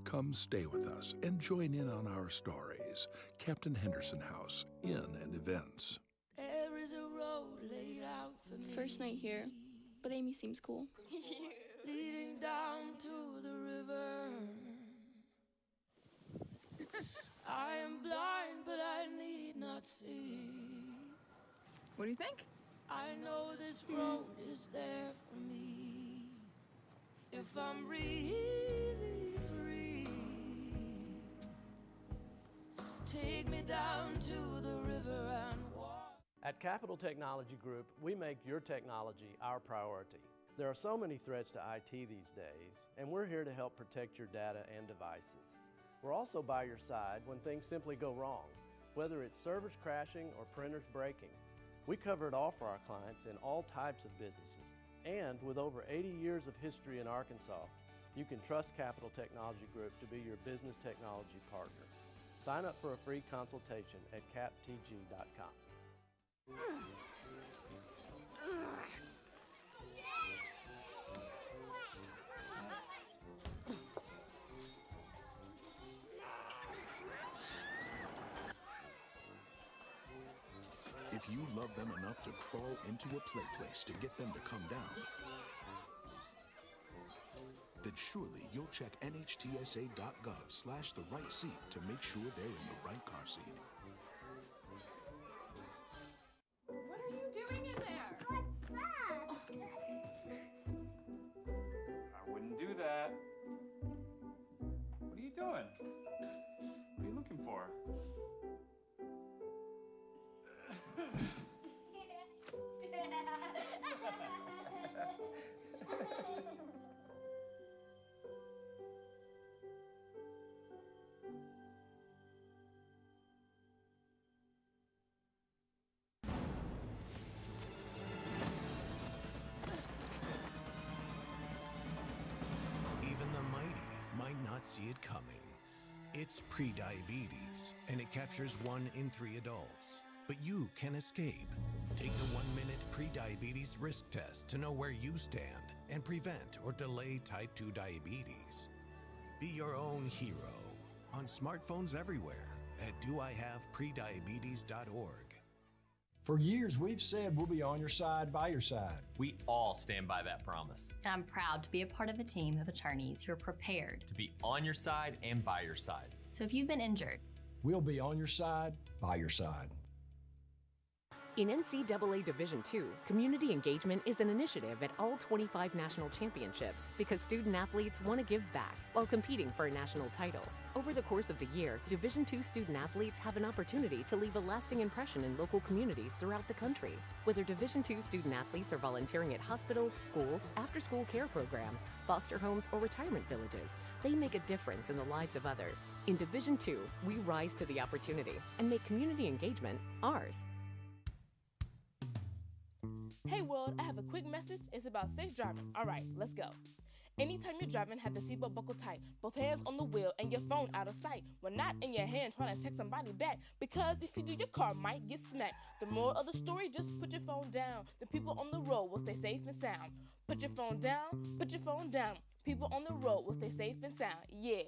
Come stay with us and join in on our stories. Captain Henderson House, Inn and Events. There is a road laid out for me. First night here, but Amy seems cool. Leading down to the river. I am blind, but I need not see. What do you think? I know this road is there for me. If I'm really free, take me down to the river and walk. At Capital Technology Group, we make your technology our priority. There are so many threats to IT these days, and we're here to help protect your data and devices. We're also by your side when things simply go wrong, whether it's servers crashing or printers breaking. We cover it all for our clients in all types of businesses. And with over 80 years of history in Arkansas, you can trust Capital Technology Group to be your business technology partner. Sign up for a free consultation at captg.com. If you love them enough to crawl into a play place to get them to come down, then surely you'll check nhtsa.gov/the right seat to make sure they're in the right car seat. What are you doing in there? What's that? I wouldn't do that. What are you doing? What are you looking for? Even the mighty might not see it coming. It's prediabetes, and it captures 1 in 3 adults. But you can escape. Take the 1-minute prediabetes risk test to know where you stand and prevent or delay type 2 diabetes. Be your own hero on smartphones everywhere at doihaveprediabetes.org. For years, we've said we'll be on your side, by your side. We all stand by that promise. And I'm proud to be a part of a team of attorneys who are prepared. To be on your side and by your side. So if you've been injured, we'll be on your side, by your side. In NCAA Division II, community engagement is an initiative at all 25 national championships because student athletes want to give back while competing for a national title. Over the course of the year, Division II student athletes have an opportunity to leave a lasting impression in local communities throughout the country. Whether Division II student athletes are volunteering at hospitals, schools, after-school care programs, foster homes, or retirement villages, they make a difference in the lives of others. In Division II, we rise to the opportunity and make community engagement ours. Hey world, I have a quick message. It's about safe driving. All right, let's go. Anytime you're driving, have the seatbelt buckled tight, both hands on the wheel and your phone out of sight. When not in your hand trying to text somebody back, because if you do, your car might get smacked. The moral of the story, just put your phone down. The people on the road will stay safe and sound. Put your phone down, put your phone down. People on the road will stay safe and sound. Yeah.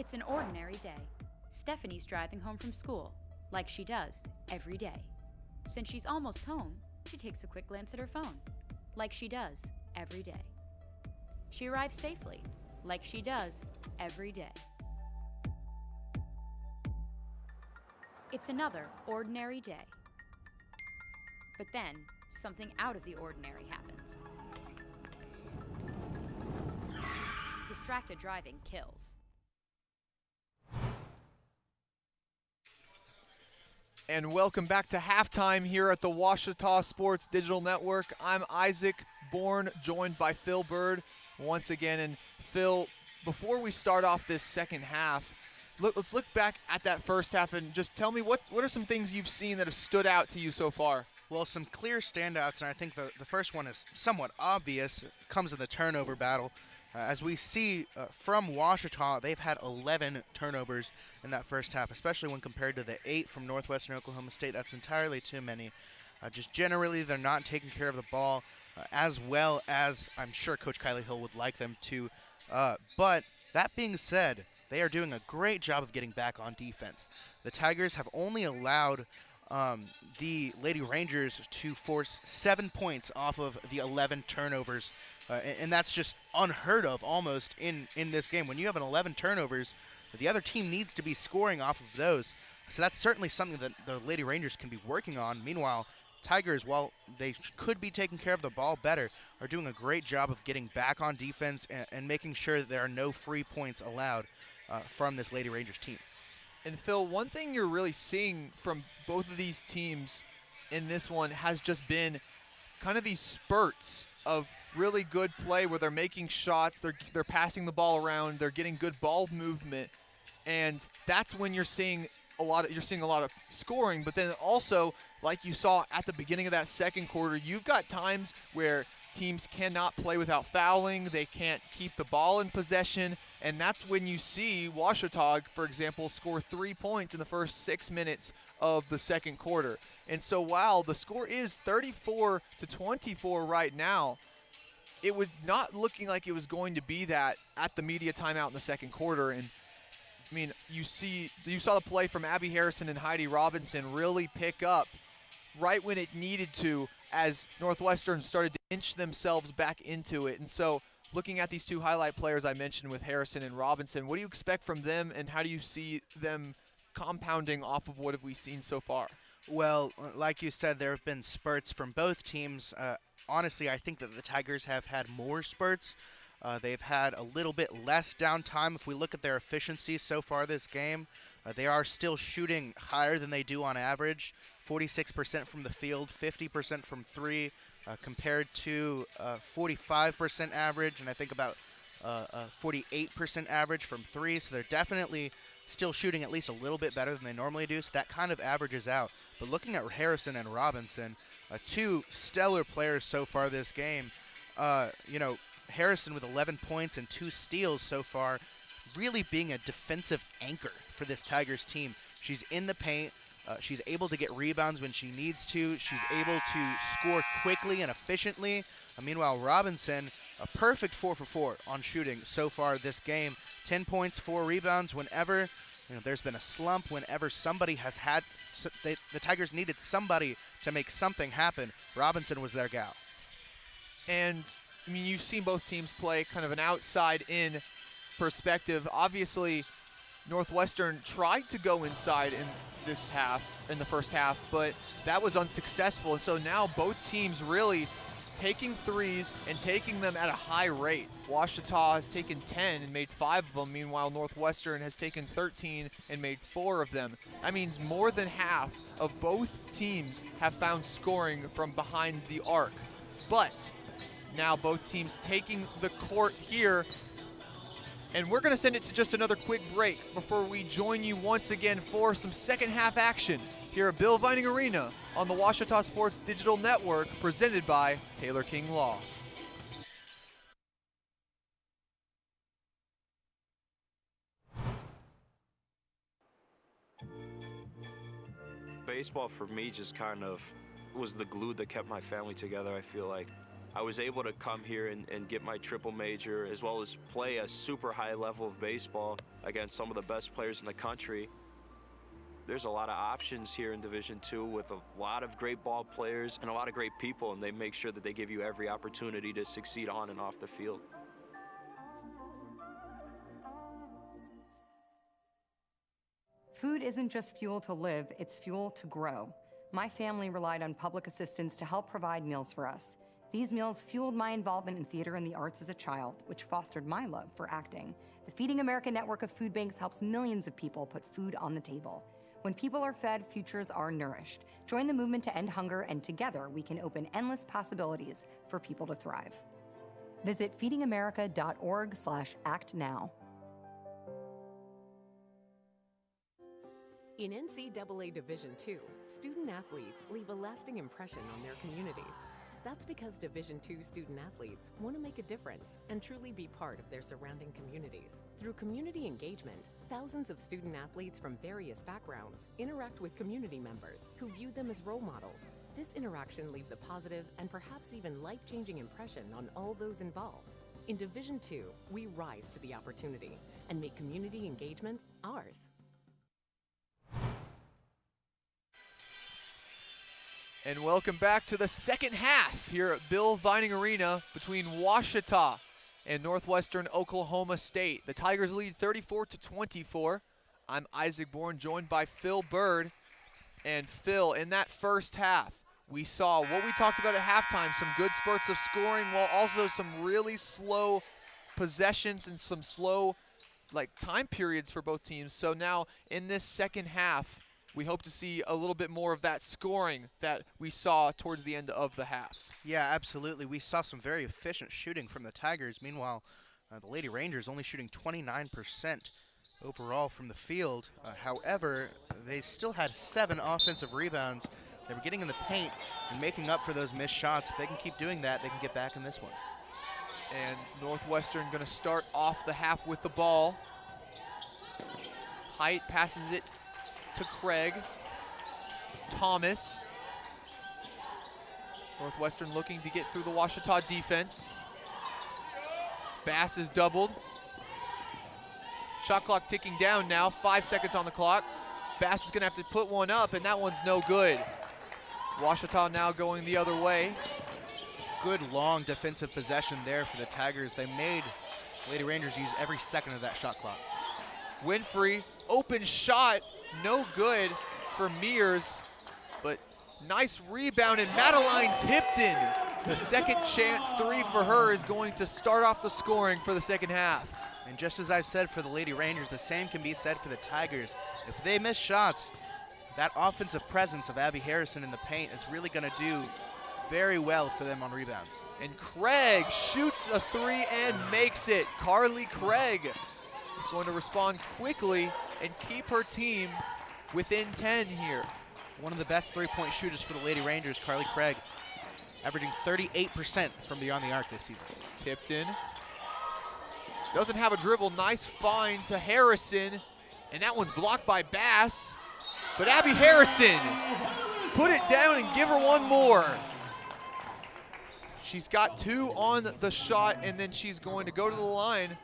It's an ordinary day. Stephanie's driving home from school, like she does every day. Since she's almost home, she takes a quick glance at her phone, like she does every day. She arrives safely, like she does every day. It's another ordinary day. But then, something out of the ordinary happens. Distracted driving kills. And welcome back to halftime here at the Ouachita Sports Digital Network. I'm Isaac Bourne, joined by Phil Bird once again. And Phil, before we start off this second half, let's look back at that first half and just tell me what are some things you've seen that have stood out to you so far? Well, some clear standouts, and I think the first one is somewhat obvious. It comes in the turnover battle. As we see from Ouachita, they've had 11 turnovers in that first half, especially when compared to the 8 from Northwestern Oklahoma State. That's entirely too many. Just generally, they're not taking care of the ball as well as I'm sure Coach Kylie Hill would like them to. But that being said, they are doing a great job of getting back on defense. The Tigers have only allowed the Lady Rangers to force 7 points off of the 11 turnovers. And that's just unheard of almost in this game. When you have an 11 turnovers, the other team needs to be scoring off of those. So that's certainly something that the Lady Rangers can be working on. Meanwhile, Tigers, while they could be taking care of the ball better, are doing a great job of getting back on defense and making sure that there are no free points allowed from this Lady Rangers team. And Phil, one thing you're really seeing from both of these teams in this one has just been kind of these spurts of really good play where they're making shots, they're passing the ball around, they're getting good ball movement, and that's when you're seeing a lot of scoring. But then also, like you saw at the beginning of that second quarter, you've got times where teams cannot play without fouling, they can't keep the ball in possession, and that's when you see Ouachita, for example, score 3 points in the first 6 minutes of the second quarter. And so while the score is 34-24 right now, it was not looking like it was going to be that at the media timeout in the second quarter. And I mean, you saw the play from Abby Harrison and Heidi Robinson really pick up right when it needed to as Northwestern started to inch themselves back into it. And so looking at these two highlight players I mentioned with Harrison and Robinson, what do you expect from them, and how do you see them compounding off of what have we seen so far? Well, like you said, there have been spurts from both teams. Honestly, I think that the Tigers have had more spurts. They've had a little bit less downtime. If we look at their efficiency so far this game, they are still shooting higher than they do on average. 46% from the field, 50% from three, compared to 45% average, and I think about 48% average from three. So they're definitely still shooting at least a little bit better than they normally do, so that kind of averages out. But looking at Harrison and Robinson, two stellar players so far this game. Harrison with 11 points and 2 steals so far, really being a defensive anchor for this Tigers team. She's in the paint. She's able to get rebounds when she needs to. She's able to score quickly and efficiently. Meanwhile, Robinson, a perfect 4 for 4 on shooting so far this game. 10 points, 4 rebounds. Whenever there's been a slump, whenever somebody has had, the Tigers needed somebody to make something happen, Robinson was their gal. And I mean, you've seen both teams play kind of an outside-in perspective. Obviously, Northwestern tried to go inside in the first half, but that was unsuccessful. And so now both teams really taking threes and taking them at a high rate. Ouachita has taken 10 and made 5 of them. Meanwhile, Northwestern has taken 13 and made 4 of them. That means more than half of both teams have found scoring from behind the arc. But now both teams taking the court here. And we're going to send it to just another quick break before we join you once again for some second half action here at Bill Vining Arena on the Ouachita Sports Digital Network, presented by Taylor King Law. Baseball for me just kind of was the glue that kept my family together. I feel like I was able to come here and get my triple major, as well as play a super high level of baseball against some of the best players in the country. There's a lot of options here in Division II with a lot of great ball players and a lot of great people, and they make sure that they give you every opportunity to succeed on and off the field. Food isn't just fuel to live, it's fuel to grow. My family relied on public assistance to help provide meals for us. These meals fueled my involvement in theater and the arts as a child, which fostered my love for acting. The Feeding America network of food banks helps millions of people put food on the table. When people are fed, futures are nourished. Join the movement to end hunger, and together we can open endless possibilities for people to thrive. Visit feedingamerica.org/actnow. In NCAA Division II, student athletes leave a lasting impression on their communities. That's because Division II student athletes want to make a difference and truly be part of their surrounding communities. Through community engagement, thousands of student athletes from various backgrounds interact with community members who view them as role models. This interaction leaves a positive and perhaps even life-changing impression on all those involved. In Division II, we rise to the opportunity and make community engagement ours. And welcome back to the second half here at Bill Vining Arena between Ouachita and Northwestern Oklahoma State. The Tigers lead 34-24. I'm Isaac Bourne, joined by Phil Bird. And Phil, in that first half, we saw what we talked about at halftime, some good spurts of scoring, while also some really slow possessions and some slow time periods for both teams. So now in this second half, we hope to see a little bit more of that scoring that we saw towards the end of the half. Yeah, absolutely. We saw some very efficient shooting from the Tigers. Meanwhile, the Lady Rangers only shooting 29% overall from the field. However, they still had 7 offensive rebounds. They were getting in the paint and making up for those missed shots. If they can keep doing that, they can get back in this one. And Northwestern going to start off the half with the ball. Height passes it to Craig. Thomas. Northwestern looking to get through the Ouachita defense. Bass is doubled. Shot clock ticking down now, 5 seconds on the clock. Bass is gonna have to put one up, and that one's no good. Ouachita now going the other way. Good long defensive possession there for the Tigers. They made Lady Rangers use every second of that shot clock. Winfrey, open shot, no good for Mears, but nice rebound, and Madeline Tipton, the second chance 3 for her, is going to start off the scoring for the second half. And just as I said for the Lady Rangers, the same can be said for the Tigers. If they miss shots, that offensive presence of Abby Harrison in the paint is really going to do very well for them on rebounds. And Craig shoots a 3 and makes it. Carly Craig is going to respond quickly and keep her team within 10 here. One of the best three-point shooters for the Lady Rangers, Carly Craig, averaging 38% from beyond the arc this season. Tipton doesn't have a dribble. Nice find to Harrison, and that one's blocked by Bass. But Abby Harrison, put it down and give her one more. She's got 2 on the shot, and then she's going to go to the line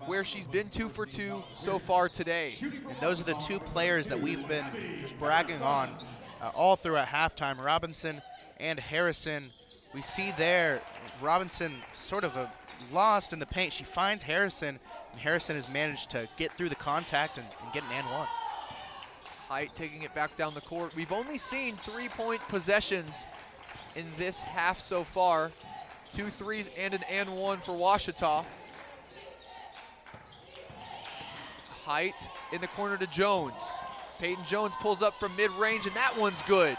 where she's been 2 for 2 so far today. And those are the 2 players that we've been just bragging on all throughout halftime, Robinson and Harrison. We see there Robinson sort of lost in the paint. She finds Harrison, and Harrison has managed to get through the contact and get an and one. Height taking it back down the court. We've only seen 3-point possessions in this half so far. 2 threes and an and one for Ouachita. Height in the corner to Jones. Peyton Jones pulls up from mid-range, and that one's good.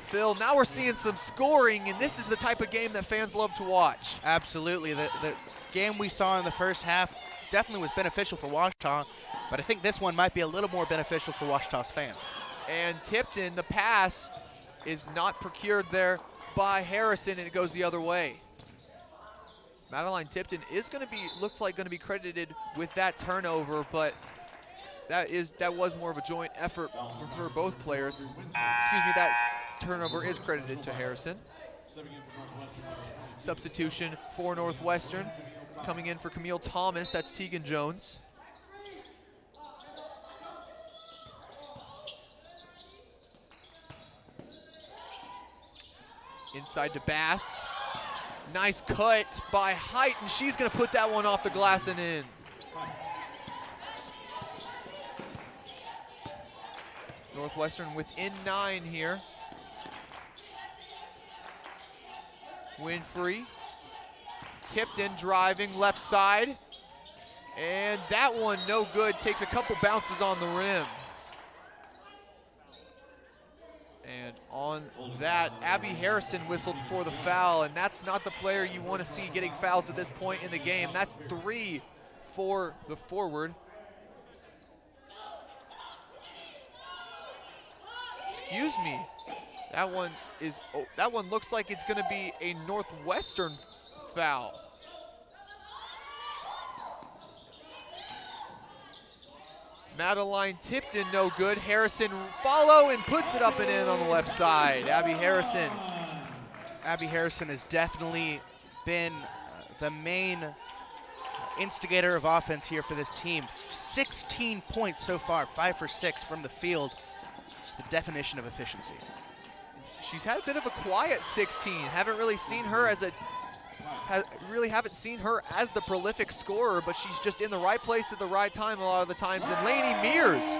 Phil, now we're seeing some scoring, and this is the type of game that fans love to watch. Absolutely. The game we saw in the first half definitely was beneficial for Ouachita, but I think this one might be a little more beneficial for Ouachita's fans. And Tipton, the pass is not procured there by Harrison, and it goes the other way. Madeline Tipton is going to be, looks like going to be credited with that turnover, but that was more of a joint effort for both players. Excuse me, that turnover is credited to Harrison. Substitution for Northwestern. Coming in for Camille Thomas, that's Tegan Jones. Inside to Bass. Nice cut by Height, and she's gonna put that one off the glass and in. Northwestern within 9 here. Winfrey. Tipton driving left side. And that one no good, takes a couple bounces on the rim. And on that, Abby Harrison whistled for the foul, and that's not the player you want to see getting fouls at this point in the game. That's 3 for the forward. Excuse me. That one looks like it's going to be a Northwestern foul. Madeline Tipton, no good. Harrison follow and puts it up and in on the left side. Abby Harrison. Abby Harrison has definitely been the main instigator of offense here for this team. 16 points so far, 5 for 6 from the field. Just the definition of efficiency. She's had a bit of a quiet 16. Haven't really seen her as the prolific scorer, but she's just in the right place at the right time a lot of the times. And Lainey Mears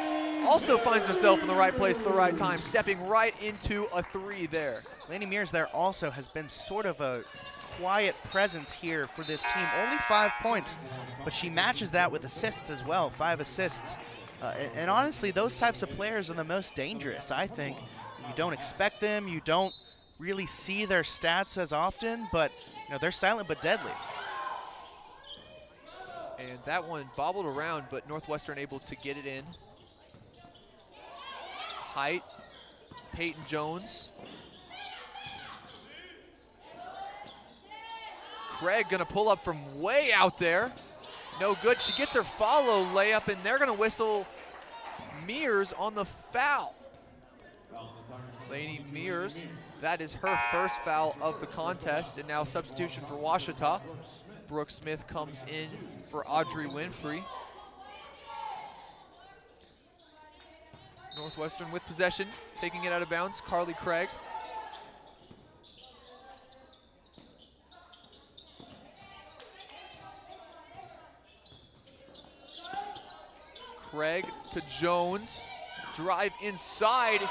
also finds herself in the right place at the right time, stepping right into a 3 there. Lainey Mears there also has been sort of a quiet presence here for this team. Only 5 points, but she matches that with assists as well, 5 assists. And honestly, those types of players are the most dangerous, I think. You don't expect them, you don't really see their stats as often, but you know, they're silent but deadly. And that one bobbled around, but Northwestern able to get it in. Height, Peyton Jones. Craig gonna pull up from way out there. No good, she gets her follow layup, and they're gonna whistle Mears on the foul. Lainey Mears, that is her first foul of the contest, and now substitution for Ouachita. Brooke Smith comes in for Audrey Winfrey. Northwestern with possession, taking it out of bounds, Carly Craig. Craig to Jones, drive inside.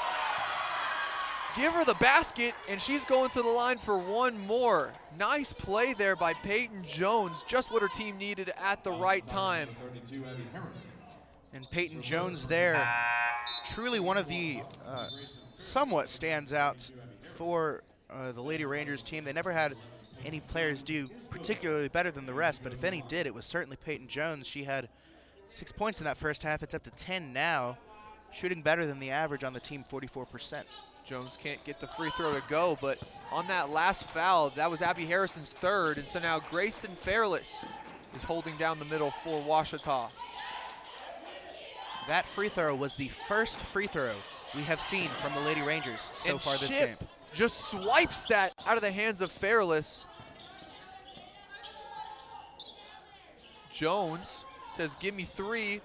Give her the basket, and she's going to the line for one more. Nice play there by Peyton Jones, just what her team needed at the right time. And Peyton Jones there, truly one of the somewhat stands out for the Lady Rangers team. They never had any players do particularly better than the rest, but if any did, it was certainly Peyton Jones. She had 6 points in that first half. It's up to 10 now, shooting better than the average on the team, 44%. Jones can't get the free throw to go, but on that last foul, that was Abby Harrison's 3rd, and so now Grayson Fairless is holding down the middle for Ouachita. That free throw was the first free throw we have seen from the Lady Rangers so far this game. Just swipes that out of the hands of Fairless. Jones says, give me 3,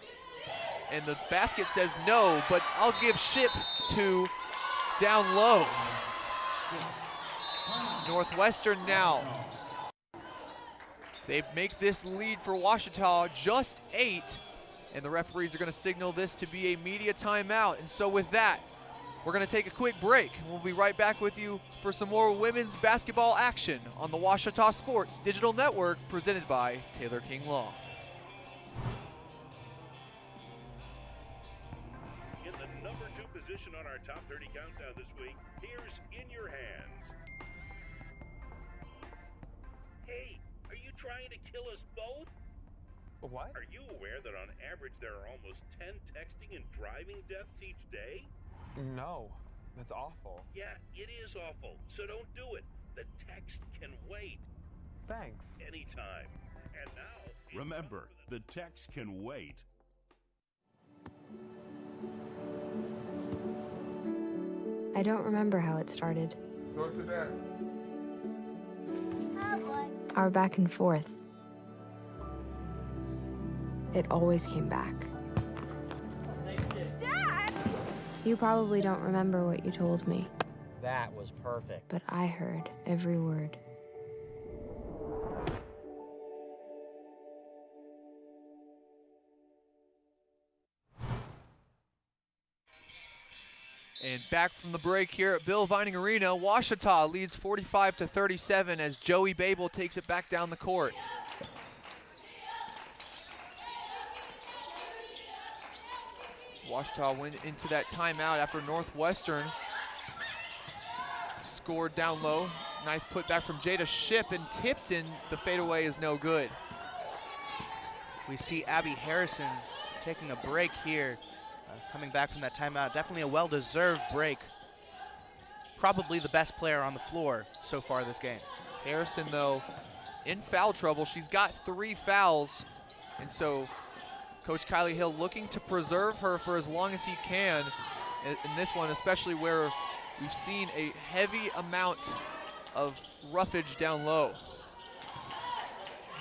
and the basket says no, but I'll give Ship to down low. Northwestern now. They make this lead for Ouachita just 8, and the referees are going to signal this to be a media timeout. And so with that, we're going to take a quick break. We'll be right back with you for some more women's basketball action on the Ouachita Sports Digital Network, presented by Taylor King Law. In the number 2 position on our top 30 countdown this week, here's In Your Hands. Hey, are you trying to kill us both? What? Are you aware that on average there are almost 10 texting and driving deaths each day? No, that's awful. Yeah, it is awful, so don't do it. The text can wait. Thanks. Anytime. And now... Remember, the text can wait. I don't remember how it started. Go to that. Our back and forth. It always came back. Dad! You probably don't remember what you told me, That was perfect. but I heard every word. And back from the break here at Bill Vining Arena, Ouachita leads 45-37 as Joey Babel takes it back down the court. Ouachita went into that timeout after Northwestern scored down low. Nice putback from Jada Shipp, and Tipton, the fadeaway is no good. We see Abby Harrison taking a break here, coming back from that timeout. Definitely a well-deserved break. Probably the best player on the floor so far this game. Harrison, though, in foul trouble. She's got 3 fouls, and so Coach Kylie Hill looking to preserve her for as long as he can in this one, especially where we've seen a heavy amount of roughage down low.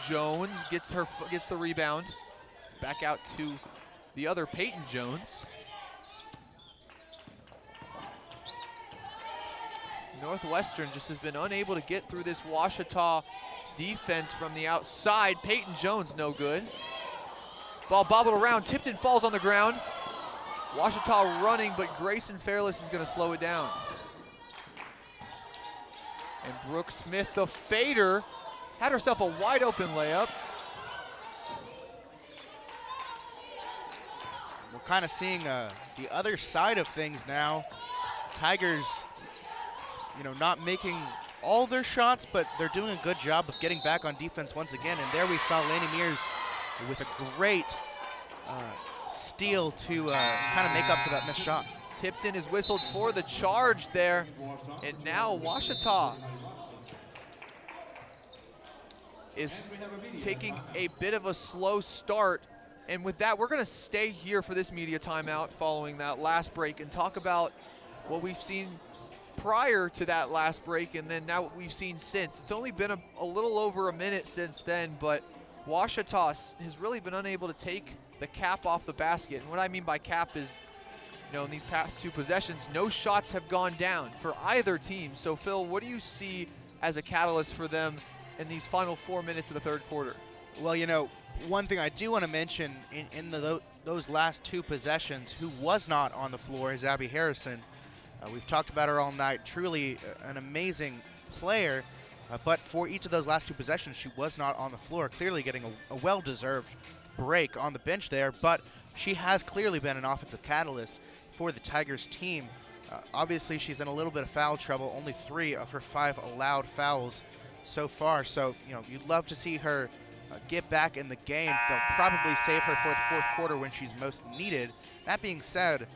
Jones gets the rebound. Back out to the other Peyton Jones. Northwestern just has been unable to get through this Ouachita defense from the outside. Peyton Jones no good. Ball bobbled around, Tipton falls on the ground. Ouachita running, but Grayson Fairless is gonna slow it down. And Brooke Smith, the fader, had herself a wide open layup. We're kind of seeing the other side of things now. Tigers, not making all their shots, but they're doing a good job of getting back on defense once again. And there we saw Laney Mears with a great steal to kind of make up for that missed shot. Tipton is whistled for the charge there, and now Ouachita is taking a bit of a slow start. And with that, we're gonna stay here for this media timeout following that last break and talk about what we've seen prior to that last break and then now what we've seen since. It's only been a little over a minute since then, but Ouachita has really been unable to take the cap off the basket. And what I mean by cap is, in these past 2 possessions, no shots have gone down for either team. So Phil, what do you see as a catalyst for them in these final 4 minutes of the third quarter? Well, one thing I do want to mention in those last 2 possessions, who was not on the floor is Abby Harrison. We've talked about her all night. Truly an amazing player, but for each of those last 2 possessions, she was not on the floor, clearly getting a well-deserved break on the bench there, but she has clearly been an offensive catalyst for the Tigers team. Obviously, she's in a little bit of foul trouble, only 3 of her 5 allowed fouls so far, so you'd love to see her get back in the game. They'll probably save her for the fourth quarter when she's most needed. That being said,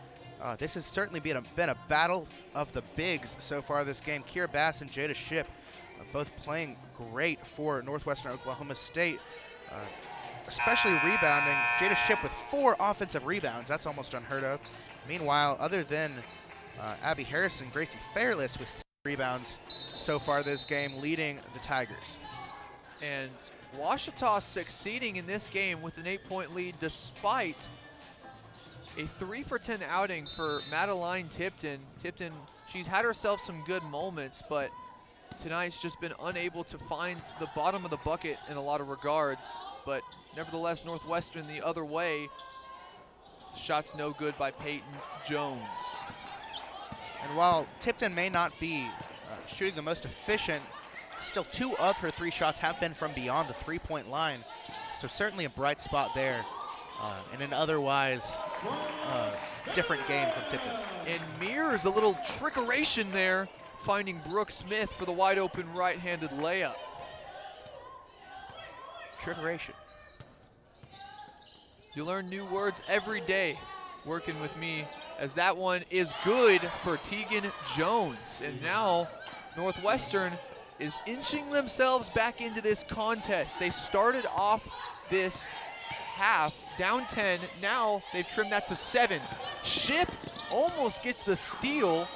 this has certainly been a battle of the bigs so far this game. Kira Bass and Jada Shipp both playing great for Northwestern Oklahoma State, especially rebounding. Jada Shipp with 4 offensive rebounds. That's almost unheard of. Meanwhile, other than Abby Harrison, Gracie Fairless with 6 rebounds so far this game, leading the Tigers. And Ouachita succeeding in this game with an 8-point lead despite a 3 for 10 outing for Madeline Tipton. Tipton, she's had herself some good moments, but tonight's just been unable to find the bottom of the bucket in a lot of regards. But nevertheless, Northwestern the other way. Shot's no good by Peyton Jones. And while Tipton may not be shooting the most efficient, still 2 of her 3 shots have been from beyond the 3-point line. So certainly a bright spot there in an otherwise different game from Tipton. And Mears, a little trickeration there, finding Brooke Smith for the wide open right-handed layup. Trickeration. You learn new words every day working with me, as that one is good for Tegan Jones. And now Northwestern is inching themselves back into this contest. They started off this half down 10. Now they've trimmed that to 7. Shipp almost gets the steal.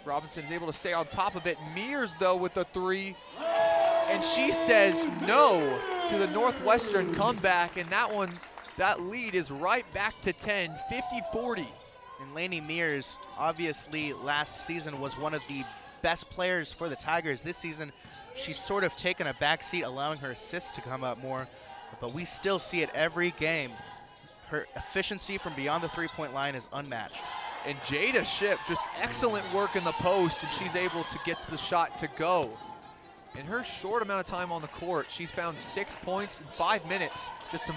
Robinson is able to stay on top of it. Mears, though, with the three. And she says no to the Northwestern comeback. And that lead is right back to 10, 50-40. And Lainey Mears, obviously last season was one of the best players for the Tigers. This season, she's sort of taken a back seat, allowing her assists to come up more. But we still see it every game. Her efficiency from beyond the three-point line is unmatched. And Jada Shipp, just excellent work in the post, and she's able to get the shot to go. In her short amount of time on the court, she's found 6 points in 5 minutes. Just some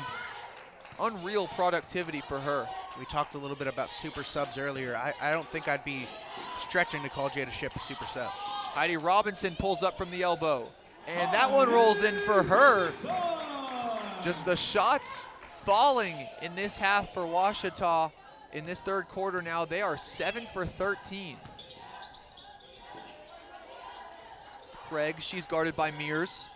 unreal productivity for her. We talked a little bit about super subs earlier. I don't think I'd be stretching to call Jada Shipp a super sub. Heidi Robinson pulls up from the elbow, and that one rolls in for her. Just the shots falling in this half for Ouachita. In this third quarter now, they are 7 for 13. Craig, she's guarded by Mears.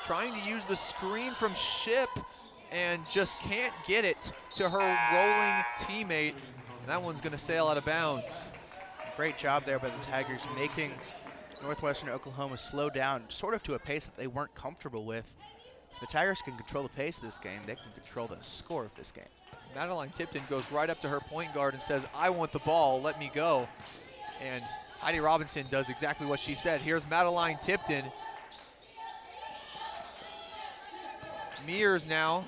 Trying to use the screen from Shipp and just can't get it to her rolling teammate. And that one's gonna sail out of bounds. Great job there by the Tigers, making Northwestern Oklahoma slow down sort of to a pace that they weren't comfortable with. If the Tigers can control the pace of this game, they can control the score of this game. Madeline Tipton goes right up to her point guard and says, I want the ball, let me go. And Heidi Robinson does exactly what she said. Here's Madeline Tipton. Mears now.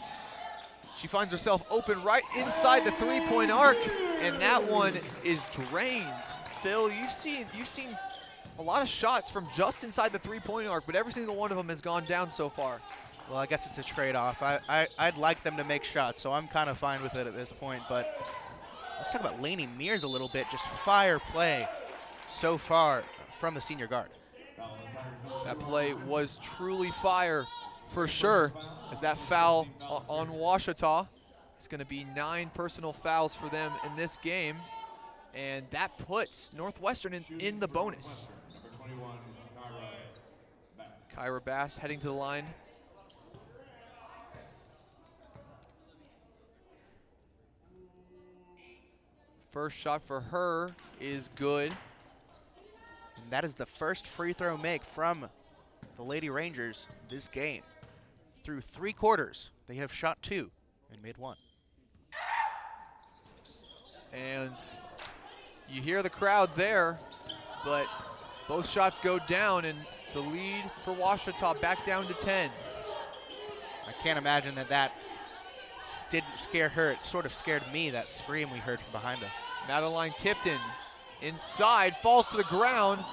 She finds herself open right inside the three-point arc, and that one is drained. Phil, you've seen a lot of shots from just inside the three-point arc, but every single one of them has gone down so far. Well, I guess it's a trade-off. I'd like them to make shots, so I'm kind of fine with it at this point. But let's talk about Lainey Mears a little bit. Just fire play so far from the senior guard. That play was truly fire for sure, as that foul on Ouachita is going to be 9 personal fouls for them in this game. And that puts Northwestern in the bonus. Kyra Bass heading to the line. First shot for her is good. And that is the first free throw make from the Lady Rangers this game. Through 3 quarters, they have shot 2 and made 1. And you hear the crowd there, but both shots go down, and the lead for Ouachita back down to 10. I can't imagine that didn't scare her. It sort of scared me, that scream we heard from behind us. Madeline Tipton inside, falls to the ground.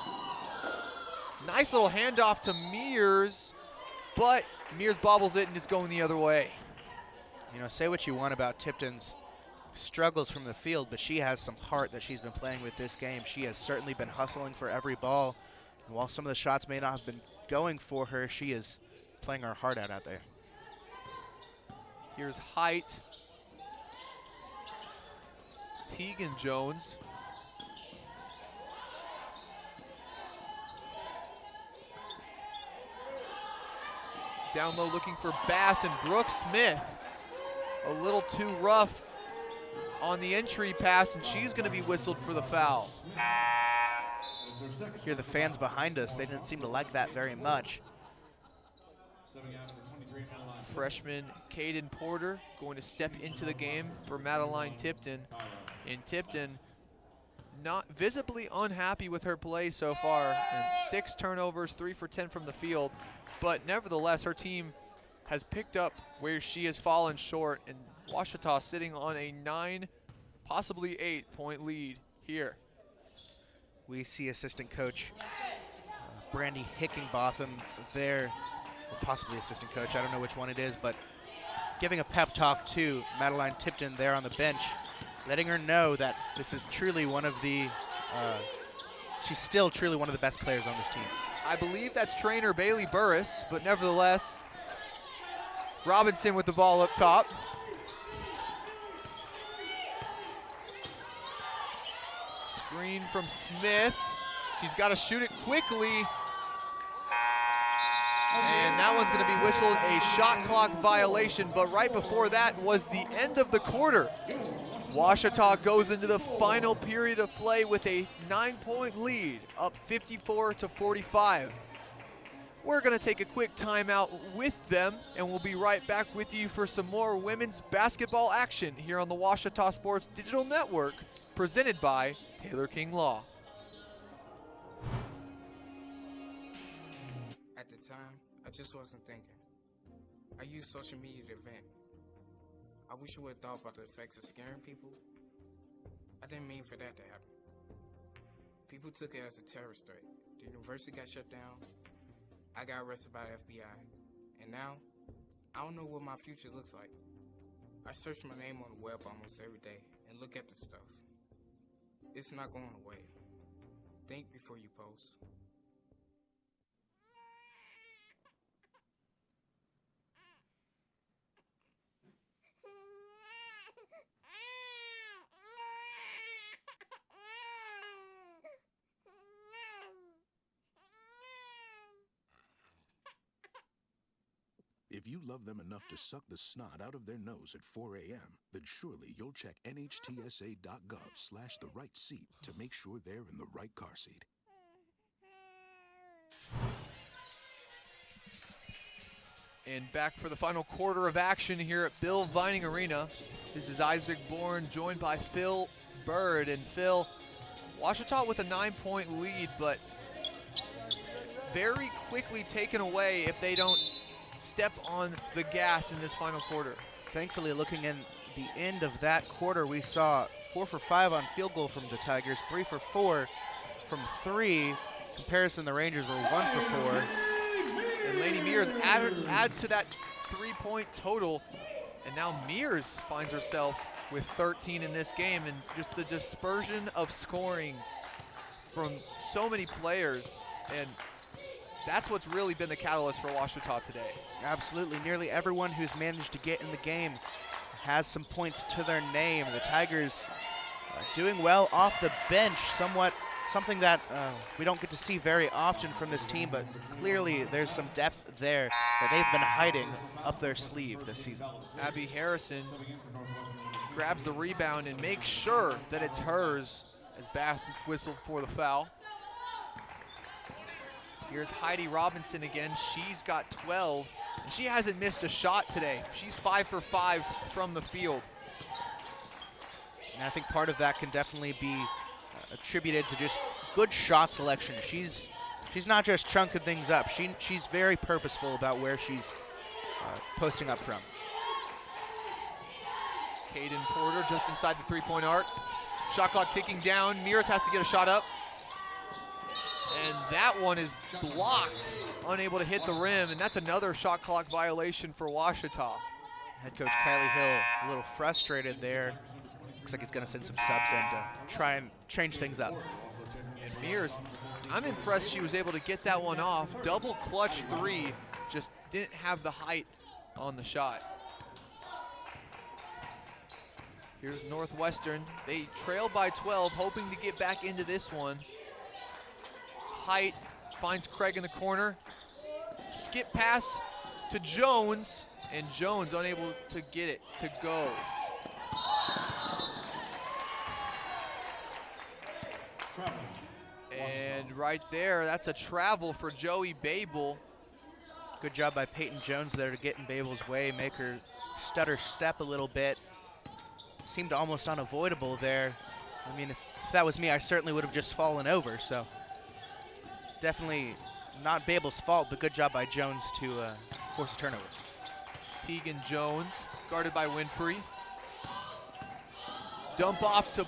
Nice little handoff to Mears, but Mears bobbles it and it's going the other way. You know, say what you want about Tipton's struggles from the field, but she has some heart that she's been playing with this game. She has certainly been hustling for every ball. And while some of the shots may not have been going for her, she is playing her heart out there. Here's Height. Tegan Jones. Down low looking for Bass, and Brooke Smith a little too rough on the entry pass, and she's going to be whistled for the foul. Hear the fans behind us. They didn't seem to like that very much. Freshman Caden Porter going to step into the game for Madeline Tipton. And Tipton not visibly unhappy with her play so far. And 6 turnovers, 3 for 10 from the field. But nevertheless, her team has picked up where she has fallen short. And Ouachita sitting on a 9, possibly 8-point lead here. We see assistant coach Brandy Hickenbotham there, or possibly assistant coach, I don't know which one it is, but giving a pep talk to Madeline Tipton there on the bench, letting her know that this is truly one of the, she's still truly one of the best players on this team. I believe that's trainer Bailey Burris, but nevertheless, Robinson with the ball up top. Screen from Smith. She's got to shoot it quickly. And that one's going to be whistled a shot clock violation, but right before that was the end of the quarter. Washita goes into the final period of play with a 9-point lead, up 54-45. We're going to take a quick timeout with them, and we'll be right back with you for some more women's basketball action here on the Washita Sports Digital Network, presented by Taylor King Law. At the time, I just wasn't thinking. I used social media to vent. I wish I would have thought about the effects of scaring people. I didn't mean for that to happen. People took it as a terrorist threat. The university got shut down. I got arrested by the FBI. And now, I don't know what my future looks like. I search my name on the web almost every day and look at the stuff. It's not going away. Think before you post. If you love them enough to suck the snot out of their nose at 4 a.m., then surely you'll check NHTSA.gov/the right seat to make sure they're in the right car seat. And back for the final quarter of action here at Bill Vining Arena. This is Isaac Bourne joined by Phil Bird. And Phil, Washita with a 9-point lead, but very quickly taken away if they don't step on the gas in this final quarter. Thankfully, looking in the end of that quarter, we saw 4 for 5 on field goal from the Tigers, 3 for 4 from 3. Comparison, the Rangers were 1 for 4. And Lady Mears add to that 3-point total. And now Mears finds herself with 13 in this game, and just the dispersion of scoring from so many players. And that's what's really been the catalyst for Washita today. Absolutely. Nearly everyone who's managed to get in the game has some points to their name. The Tigers doing well off the bench, something that we don't get to see very often from this team, but clearly there's some depth there that they've been hiding up their sleeve this season. Abby Harrison grabs the rebound and makes sure that it's hers as Bass whistled for the foul. Here's Heidi Robinson again. She's got 12, and she hasn't missed a shot today. She's 5 for 5 from the field. And I think part of that can definitely be attributed to just good shot selection. She's not just chunking things up. She's very purposeful about where she's posting up from. Caden Porter just inside the 3-point arc. Shot clock ticking down. Mears has to get a shot up. And that one is blocked, unable to hit the rim, and that's another shot clock violation for Washita. Head coach Kylie Hill a little frustrated there. Looks like he's going to send some subs in to try and change things up. And Mears, I'm impressed she was able to get that one off. Double clutch 3, just didn't have the height on the shot. Here's Northwestern. They trail by 12, hoping to get back into this one. Height finds Craig in the corner. Skip pass to Jones, and Jones unable to get it to go. And right there, that's a travel for Joey Babel. Good job by Peyton Jones there to get in Babel's way, make her stutter step a little bit. Seemed almost unavoidable there. I mean, if that was me, I certainly would have just fallen over, so. Definitely not Babel's fault, but good job by Jones to force a turnover. Tegan Jones, guarded by Winfrey. Dump off to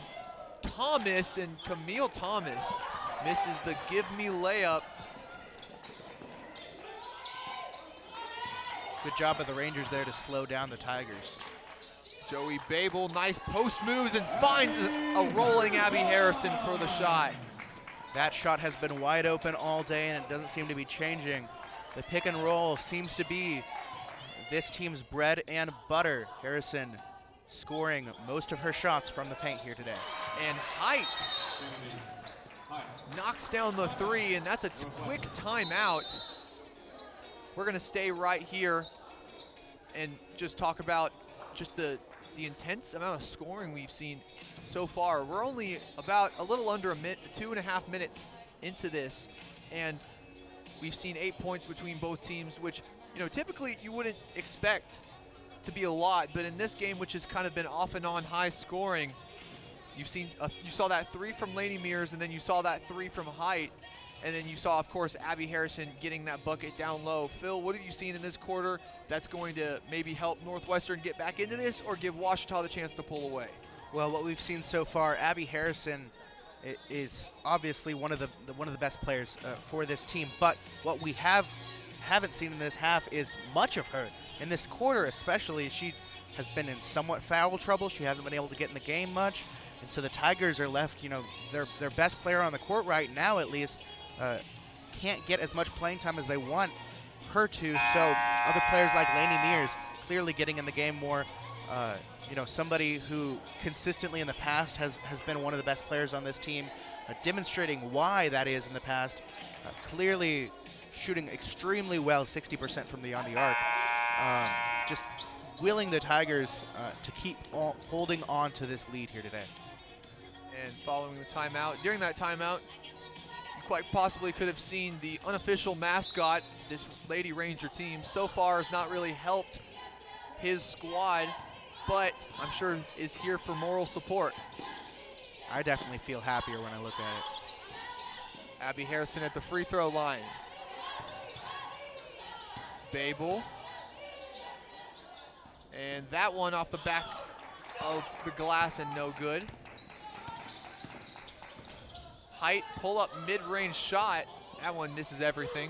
Thomas, and Camille Thomas misses the give me layup. Good job by the Rangers there to slow down the Tigers. Joey Babel, nice post moves and finds a rolling Abby Harrison for the shot. That shot has been wide open all day, and it doesn't seem to be changing. The pick and roll seems to be this team's bread and butter. Harrison scoring most of her shots from the paint here today. And Height knocks down the 3, and that's a quick timeout. We're gonna stay right here and just talk about just the the intense amount of scoring we've seen so far. We're only about a little under 2.5 minutes into this, and we've seen 8 points between both teams, which, you know, typically you wouldn't expect to be a lot, but in this game, which has kind of been off and on high scoring, you saw that 3 from Lainey Mears, and then you saw that 3 from Height, and then you saw, of course, Abby Harrison getting that bucket down low. Phil, what have you seen in this quarter that's going to maybe help Northwestern get back into this or give Ouachita the chance to pull away? Well, what we've seen so far, Abby Harrison is obviously one of the best players for this team, but what we haven't seen in this half is much of her. In this quarter especially, she has been in somewhat foul trouble. She hasn't been able to get in the game much, and so the Tigers are left, you know, their best player on the court right now at least can't get as much playing time as they want her to, so other players like Lainey Mears clearly getting in the game more. You know, somebody who consistently in the past has been one of the best players on this team, demonstrating why that is in the past, clearly shooting extremely well, 60% from beyond the arc, just willing the Tigers to keep holding on to this lead here today. And following the timeout, during that timeout, you quite possibly could have seen the unofficial mascot, this Lady Ranger team, so far has not really helped his squad, but I'm sure is here for moral support. I definitely feel happier when I look at it. Abby Harrison at the free throw line. Babel. And that one off the back of the glass and no good. Height, pull up mid-range shot. That one misses everything.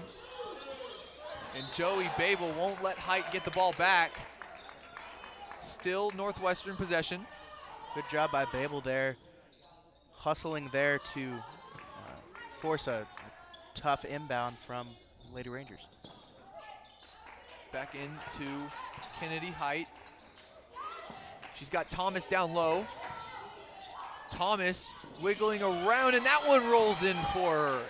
And Joey Babel won't let Height get the ball back. Still Northwestern possession. Good job by Babel there, hustling there to force a tough inbound from Lady Rangers. Back into Kennedy Height. She's got Thomas down low. Thomas wiggling around, and that one rolls in for her.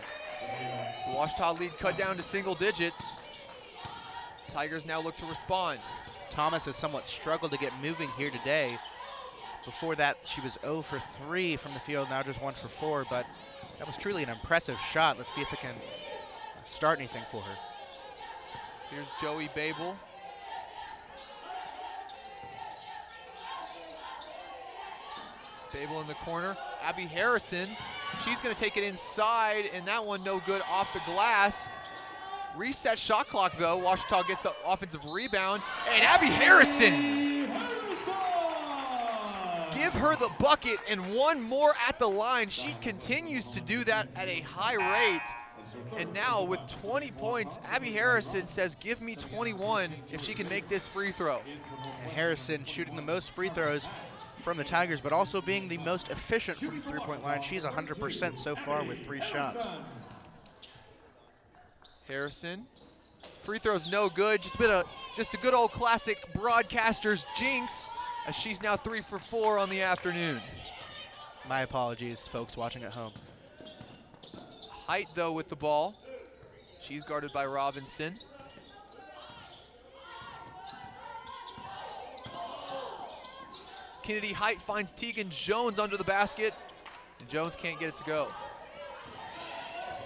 The Ouachita lead cut down to single digits. Tigers now look to respond. Thomas has somewhat struggled to get moving here today. Before that, she was 0 for 3 from the field, now just 1 for 4, but that was truly an impressive shot. Let's see if it can start anything for her. Here's Joey Babel. Babel in the corner. Abby Harrison, she's going to take it inside, and that one no good off the glass. Reset shot clock, though. Ouachita gets the offensive rebound, and Abby Harrison! Give her the bucket and one more at the line. She continues to do that at a high rate. And now with 20 points, Abby Harrison says, give me 21 if she can make this free throw. And Harrison shooting the most free throws from the Tigers, but also being the most efficient from the three-point line. She's 100% so far with 3 shots. Harrison, free throw's no good. Just a good old classic broadcaster's jinx, as she's now 3 for 4 on the afternoon. My apologies, folks watching at home. Height, though, with the ball. She's guarded by Robinson. Kennedy Height finds Tegan Jones under the basket, and Jones can't get it to go.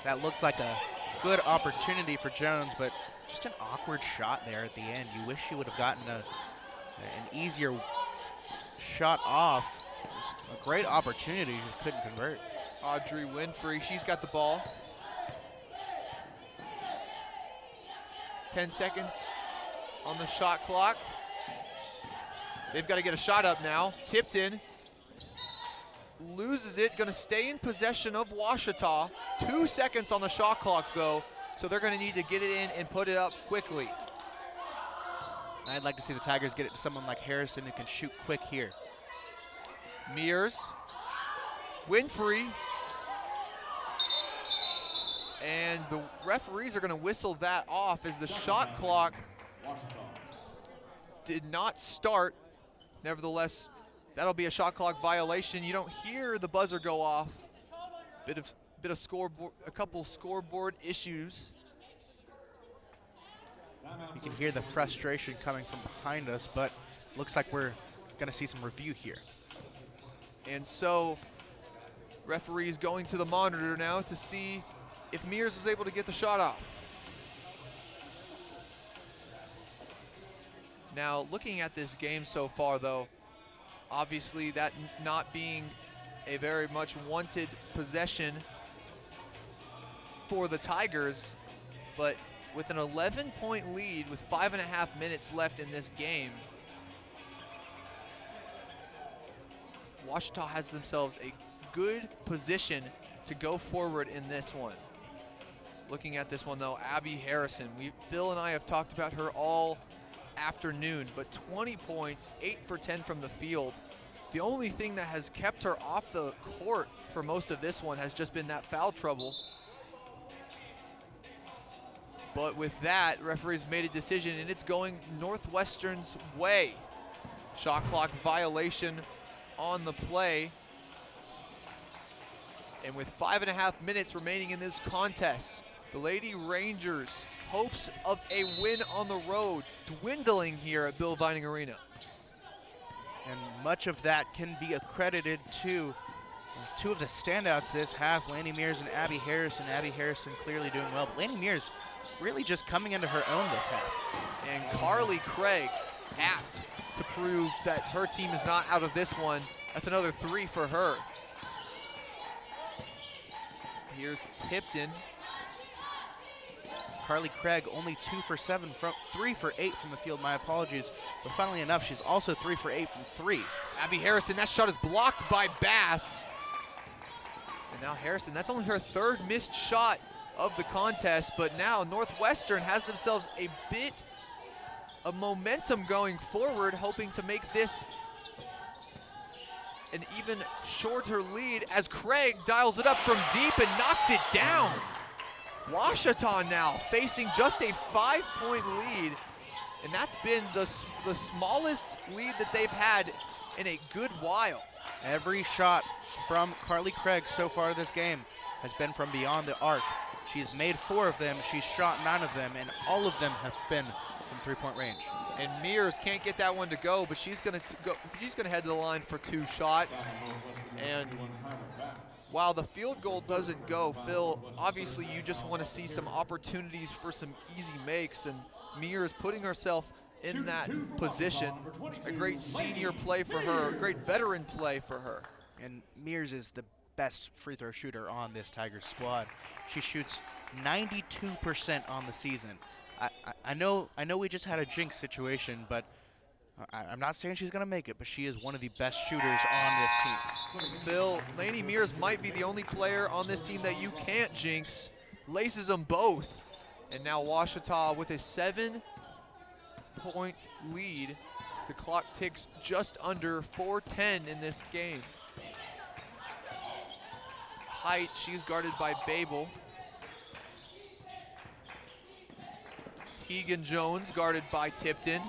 That looked like a good opportunity for Jones, but just an awkward shot there at the end. You wish she would have gotten an easier shot off. It was a great opportunity, just couldn't convert. Audrey Winfrey, she's got the ball. 10 seconds on the shot clock. They've got to get a shot up now. Tipton loses it, gonna stay in possession of Ouachita. 2 seconds on the shot clock, though, so they're gonna need to get it in and put it up quickly. I'd like to see the Tigers get it to someone like Harrison who can shoot quick here. Mears, Winfrey, and the referees are gonna whistle that off as the shot clock did not start. Nevertheless, that'll be a shot clock violation. You don't hear the buzzer go off. Bit of scoreboard, a couple scoreboard issues. You can hear the frustration coming from behind us, but looks like we're going to see some review here. And so, referee's going to the monitor now to see if Mears was able to get the shot off. Now, looking at this game so far, though, obviously that not being a very much wanted possession for the Tigers, but with an 11-point lead with 5.5 minutes left in this game, Ouachita has themselves a good position to go forward in this one. Looking at this one, though, Abby Harrison. Phil and I have talked about her all afternoon, but 20 points, 8 for 10 from the field. The only thing that has kept her off the court for most of this one has just been that foul trouble. But with that, referees made a decision, and it's going Northwestern's way. Shot clock violation on the play. And with 5.5 minutes remaining in this contest, the Lady Rangers' hopes of a win on the road dwindling here at Bill Vining Arena. And much of that can be accredited to two of the standouts this half, Laney Mears and Abby Harrison. Abby Harrison clearly doing well, but Laney Mears really just coming into her own this half. And Carly Craig apt to prove that her team is not out of this one. That's another 3 for her. Here's Tipton. Carly Craig only 2 for 7, from 3 for 8 from the field, my apologies. But funnily enough, she's also 3 for 8 from 3. Abby Harrison, that shot is blocked by Bass. And now Harrison, that's only her 3rd missed shot of the contest, but now Northwestern has themselves a bit of momentum going forward, hoping to make this an even shorter lead as Craig dials it up from deep and knocks it down. Ouachita now facing just a 5-point lead, and that's been the smallest lead that they've had in a good while. Every shot from Carly Craig so far this game has been from beyond the arc. She's made 4 of them, she's shot 9 of them, and all of them have been from 3-point range. And Mears can't get that one to go, but she's gonna head to the line for 2 shots. And while the field goal doesn't go, Phil, obviously you just want to see some opportunities for some easy makes, and Mears putting herself in that position. A great senior play for her, a great veteran play for her. And Mears is the best free throw shooter on this Tigers squad. She shoots 92% on the season. I know we just had a jinx situation, but I'm not saying she's going to make it, but she is one of the best shooters on this team. Phil, Laney Mears might be the only player on this team that you can't jinx. Laces them both. And now Ouachita with a 7-point lead as the clock ticks just under 4:10 in this game. Height, she's guarded by Babel. Tegan Jones guarded by Tipton.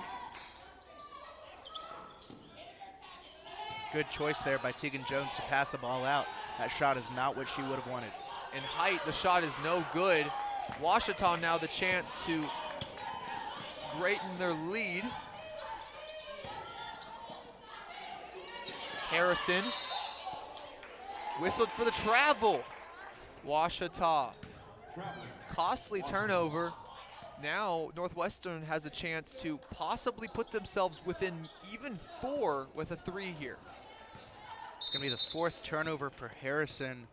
Good choice there by Tegan Jones to pass the ball out. That shot is not what she would have wanted. And Height, the shot is no good. Ouachita now the chance to greaten their lead. Harrison whistled for the travel. Ouachita, costly turnover. Now Northwestern has a chance to possibly put themselves within even 4 with a 3 here. It's going to be the 4th turnover for Harrison.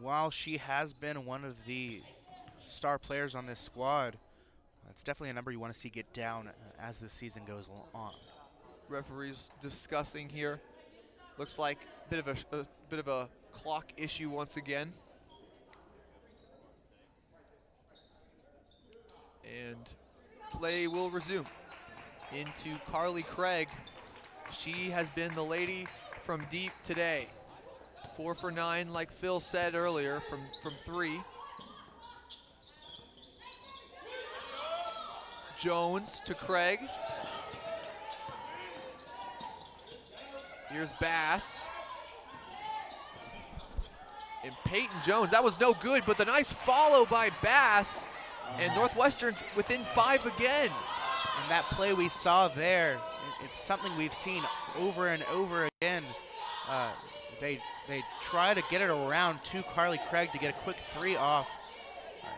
While she has been one of the star players on this squad, it's definitely a number you want to see get down as the season goes on. Referees discussing here. Looks like a bit of a clock issue once again. And play will resume into Carly Craig. She has been the lady from deep today. 4 for 9, like Phil said earlier, from 3. Jones to Craig. Here's Bass. And Peyton Jones, that was no good, but the nice follow by Bass. And Northwestern's within 5 again. And that play we saw there it's something we've seen over and over again. They try to get it around to Carly Craig to get a quick 3 off.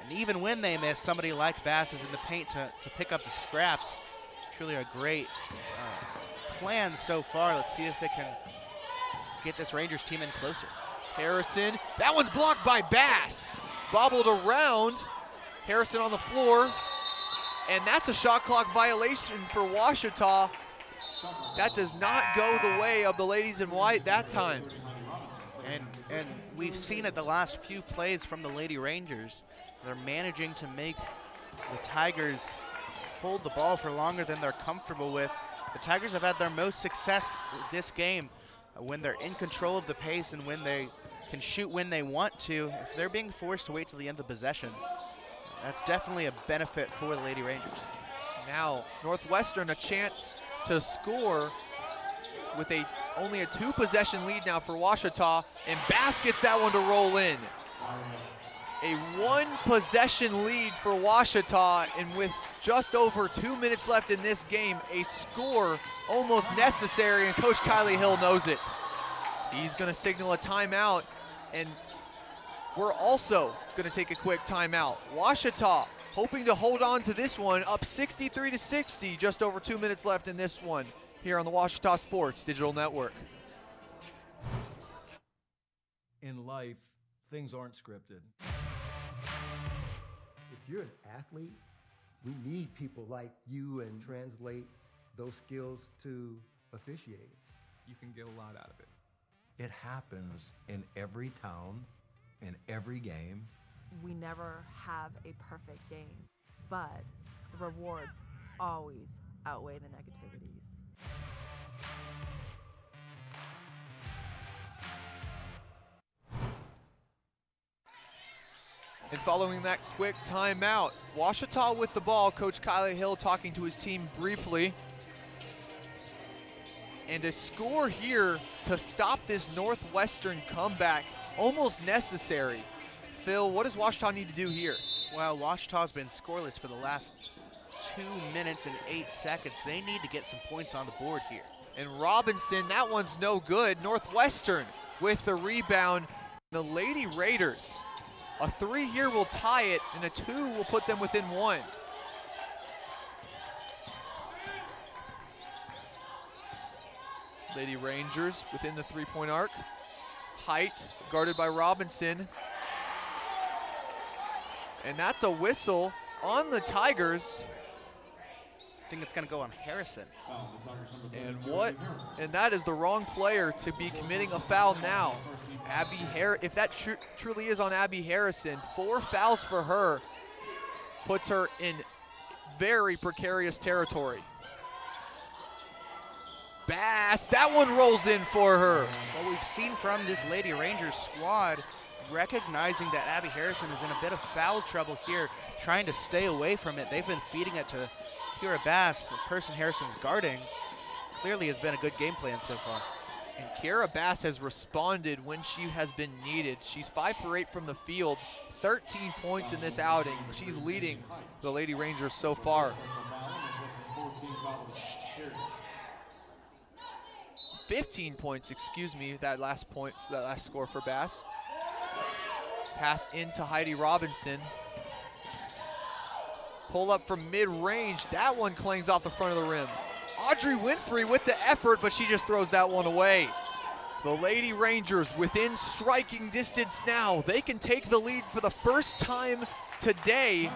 And even when they miss, somebody like Bass is in the paint to pick up the scraps. Truly a great plan so far. Let's see if it can get this Rangers team in closer. Harrison, that one's blocked by Bass. Bobbled around. Harrison on the floor. And that's a shot clock violation for Ouachita. That does not go the way of the ladies in white that time. And we've seen it the last few plays from the Lady Rangers. They're managing to make the Tigers hold the ball for longer than they're comfortable with. The Tigers have had their most success this game when they're in control of the pace and when they can shoot when they want to. If they're being forced to wait till the end of the possession, that's definitely a benefit for the Lady Rangers. Now, Northwestern a chance to score with only a 2-possession lead now for Ouachita, and Bass gets that one to roll in. A 1-possession lead for Ouachita, and with just over 2 minutes left in this game, a score almost necessary, and Coach Kylie Hill knows it. He's gonna signal a timeout, and we're also gonna take a quick timeout. Ouachita hoping to hold on to this one, up 63-60, just over 2 minutes left in this one, here on the Ouachita Sports Digital Network. In life, things aren't scripted. If you're an athlete, we need people like you and translate those skills to officiating. You can get a lot out of it. It happens in every town, in every game. We never have a perfect game, but the rewards always outweigh the negativities. And following that quick timeout, Ouachita with the ball, Coach Kylie Hill talking to his team briefly. And a score here to stop this Northwestern comeback, almost necessary. Phil, what does Ouachita need to do here? Well, Ouachita's been scoreless for the last 2 minutes and 8 seconds. They need to get some points on the board here. And Robinson, that one's no good. Northwestern with the rebound. The Lady Raiders, a 3 here will tie it, and a 2 will put them within 1. Lady Rangers within the 3-point arc. Height guarded by Robinson. And that's a whistle on the Tigers. I think it's gonna go on Harrison. And that is the wrong player to be committing a foul now. If that truly is on Abby Harrison, 4 fouls for her puts her in very precarious territory. Bass, that one rolls in for her. What we've seen from this Lady Rangers squad, recognizing that Abby Harrison is in a bit of foul trouble here, trying to stay away from it. They've been feeding it to Kira Bass, the person Harrison's guarding. Clearly has been a good game plan so far. And Kira Bass has responded when she has been needed. She's 5 for 8 from the field, 13 points in this outing. She's leading the Lady Rangers so far. 15 points, excuse me, that last score for Bass. Pass into Heidi Robinson. Pull up from mid-range. That one clangs off the front of the rim. Audrey Winfrey with the effort, but she just throws that one away. The Lady Rangers within striking distance now. They can take the lead for the first time today.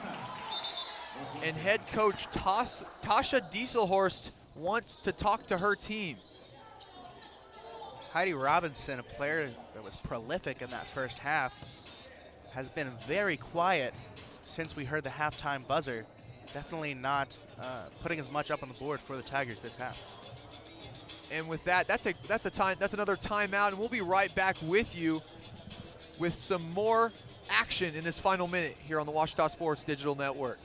And head coach Tasha Dieselhorst wants to talk to her team. Heidi Robinson, a player that was prolific in that first half, has been very quiet since we heard the halftime buzzer. Definitely not putting as much up on the board for the Tigers this half. And with that, that's another timeout, and we'll be right back with you with some more action in this final minute here on the Ouachita Sports Digital Network.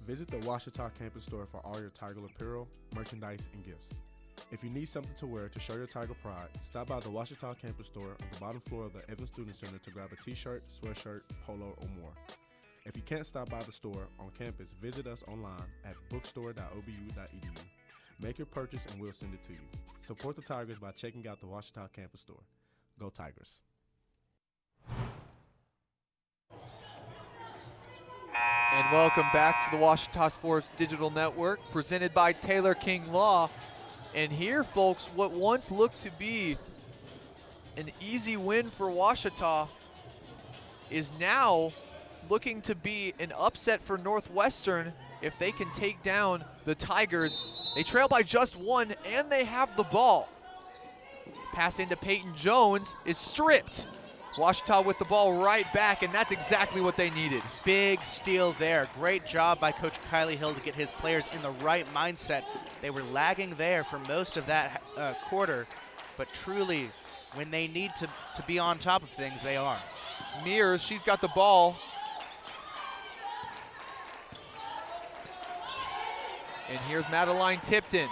Visit the Ouachita campus store for all your Tiger apparel, merchandise, and gifts. If you need something to wear to show your Tiger pride, stop by the Washita campus store on the bottom floor of the Evans Student Center to grab a t-shirt, sweatshirt, polo, or more. If you can't stop by the store on campus, visit us online at bookstore.obu.edu. Make your purchase and we'll send it to you. Support the Tigers by checking out the Washita campus store. Go Tigers. And welcome back to the Washita Sports Digital Network, presented by Taylor King Law. And here, folks, what once looked to be an easy win for Washita is now looking to be an upset for Northwestern if they can take down the Tigers. They trail by just one, and they have the ball. Pass into Peyton Jones is stripped. Washita with the ball right back, and that's exactly what they needed. Big steal there. Great job by Coach Kylie Hill to get his players in the right mindset. They were lagging there for most of that quarter, but truly, when they need to be on top of things, they are. Mears, she's got the ball. And here's Madeline Tipton.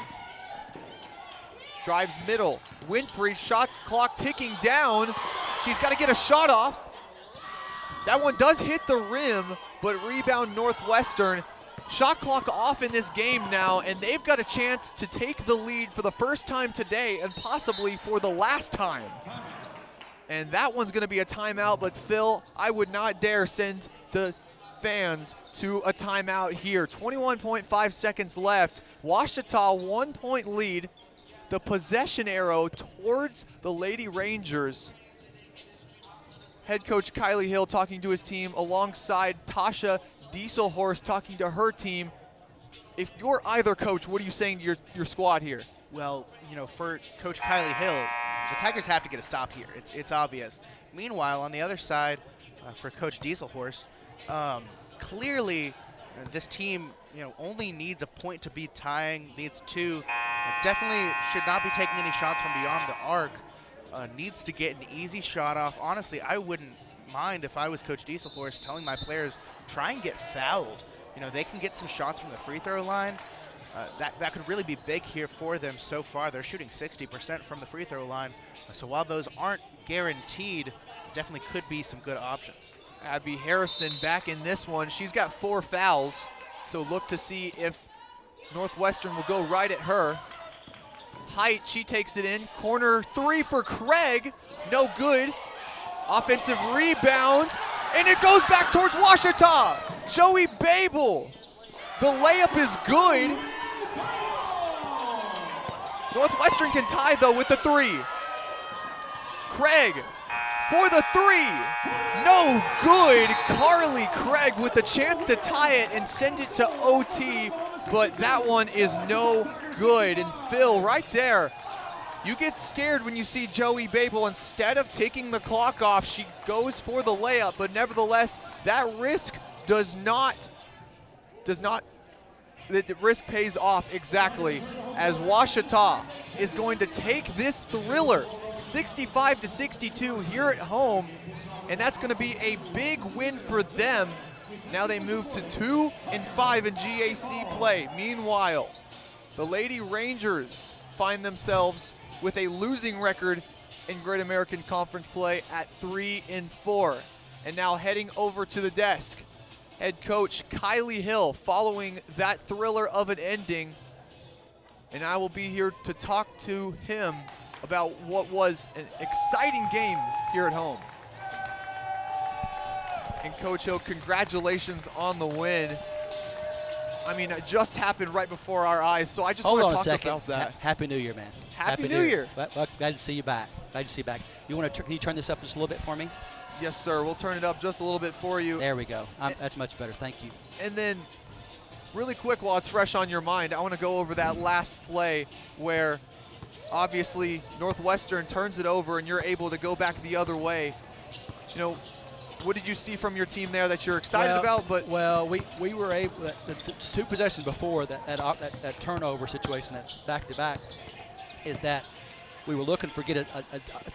Drives middle. Winfrey, shot clock ticking down. She's got to get a shot off. That one does hit the rim, but rebound Northwestern. Shot clock off in this game now, and they've got a chance to take the lead for the first time today and possibly for the last time. And that one's going to be a timeout, but Phil, I would not dare send the fans to a timeout here. 21.5 seconds left. Washita 1 point lead. The possession arrow towards the Lady Rangers. Head coach Kylie Hill talking to his team alongside Tasha Dieselhorst talking to her team. If you're either coach, what are you saying to your squad here? Well, for Coach Kylie Hill, the Tigers have to get a stop here. It's obvious. Meanwhile, on the other side, for Coach Dieselhorst, clearly this team only needs a point to be tying, needs two. Definitely should not be taking any shots from beyond the arc. Needs to get an easy shot off. Honestly, I wouldn't mind if I was Coach Dieselhorst telling my players, try and get fouled. They can get some shots from the free throw line. That could really be big here for them so far. They're shooting 60% from the free throw line. So while those aren't guaranteed, definitely could be some good options. Abby Harrison back in this one. She's got 4 fouls, so look to see if Northwestern will go right at her. Height, she takes it in. Corner 3 for Craig. No good. Offensive rebound, and it goes back towards Washita. Joey Babel. The layup is good. Northwestern can tie, though, with the 3. Craig for the 3. No good. Carly Craig with the chance to tie it and send it to OT, but that one is no good. And Phil, right there, you get scared when you see Joey Babel. Instead of taking the clock off, she goes for the layup, but nevertheless, that risk the risk pays off exactly, as Washita is going to take this thriller 65-62 here at home, and that's going to be a big win for them. Now they move to 2-5 in GAC play. Meanwhile, the Lady Rangers find themselves with a losing record in Great American Conference play at 3-4. And now heading over to the desk, head coach Kylie Hill following that thriller of an ending. And I will be here to talk to him about what was an exciting game here at home. And Coach Hill, congratulations on the win. I mean, it just happened right before our eyes, so I just want to talk about that. Happy New Year, man. Happy New Year. Well, glad to see you back. Glad to see you back. Can you turn this up just a little bit for me? Yes, sir. We'll turn it up just a little bit for you. There we go. That's much better. Thank you. And then, really quick, while it's fresh on your mind, I want to go over that last play where obviously Northwestern turns it over and you're able to go back the other way. What did you see from your team there that you're excited about? Well, we were able, the 2 possessions before that turnover situation that's back-to-back, is that we were looking for a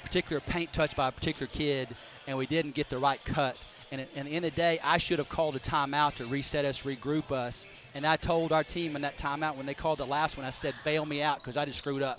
particular paint touch by a particular kid, and we didn't get the right cut. And at the end of the day, I should have called a timeout to reset us, regroup us. And I told our team in that timeout when they called the last one, I said, bail me out because I just screwed up.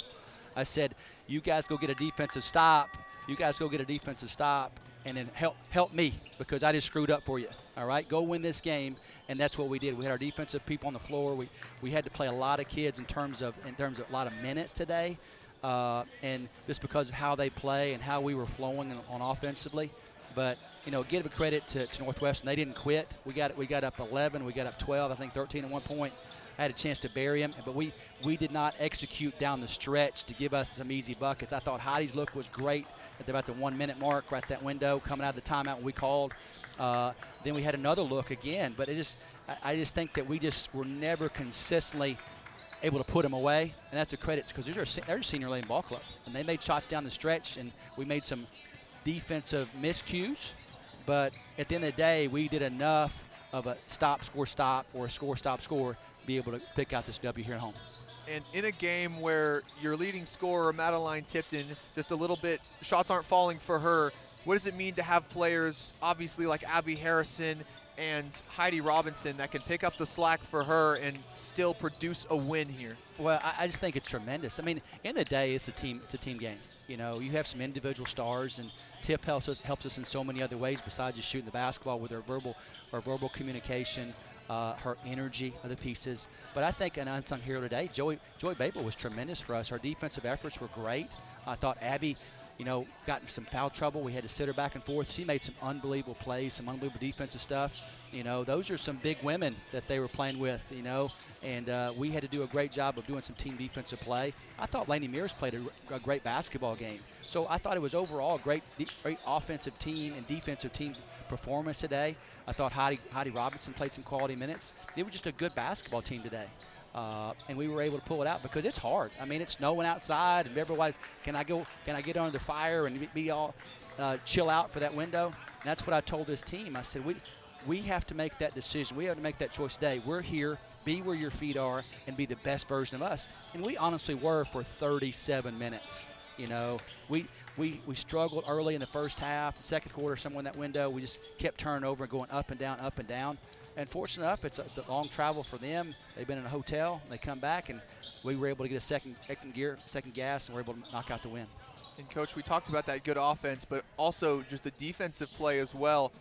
I said, you guys go get a defensive stop. You guys go get a defensive stop and then help me because I just screwed up for you. All right, go win this game. And that's what we did. We had our defensive people on the floor. We had to play a lot of kids in terms of a lot of minutes today. And just because of how they play and how we were flowing on offensively. But, give a credit to Northwestern. They didn't quit. We got up 11. We got up 12, I think 13 at one point. I had a chance to bury him. But we did not execute down the stretch to give us some easy buckets. I thought Heidi's look was great at about the 1 minute mark, right that window, coming out of the timeout we called. Then we had another look again. But I just think that we just were never consistently able to put them away, and that's a credit because they're a senior lane ball club, and they made shots down the stretch, and we made some defensive miscues, but at the end of the day, we did enough of a stop, score, stop, or a score, stop, score to be able to pick out this W here at home. And in a game where your leading scorer, Madeline Tipton, just a little bit, shots aren't falling for her, what does it mean to have players, obviously like Abby Harrison and Heidi Robinson, that can pick up the slack for her and still produce a win here? Well, I just think it's tremendous. I mean, in the day, it's a team game. You have some individual stars, and Tip helps us in so many other ways besides just shooting the basketball with her verbal communication, her energy of the pieces. But I think an unsung hero today, Joy Babel, was tremendous for us. Our defensive efforts were great. I thought Abby, got in some foul trouble. We had to sit her back and forth. She made some unbelievable plays, some unbelievable defensive stuff. Those are some big women that they were playing with, and we had to do a great job of doing some team defensive play. I thought Lainey Mears played a great basketball game. So I thought it was overall a great offensive team and defensive team performance today. I thought Heidi Robinson played some quality minutes. It was just a good basketball team today. And we were able to pull it out because it's hard. I mean, it's snowing outside, and everybody's, can I get under the fire and be all chill out for that window? And that's what I told this team. I said, we have to make that decision. We have to make that choice today. We're here, be where your feet are, and be the best version of us. And we honestly were for 37 minutes. We struggled early in the first half, the second quarter, somewhere in that window. We just kept turning over and going up and down, up and down. And fortunate enough, it's a long travel for them. They've been in a hotel. They come back, and we were able to get a second gas, and we're able to knock out the win. And, Coach, we talked about that good offense, but also just the defensive play as well.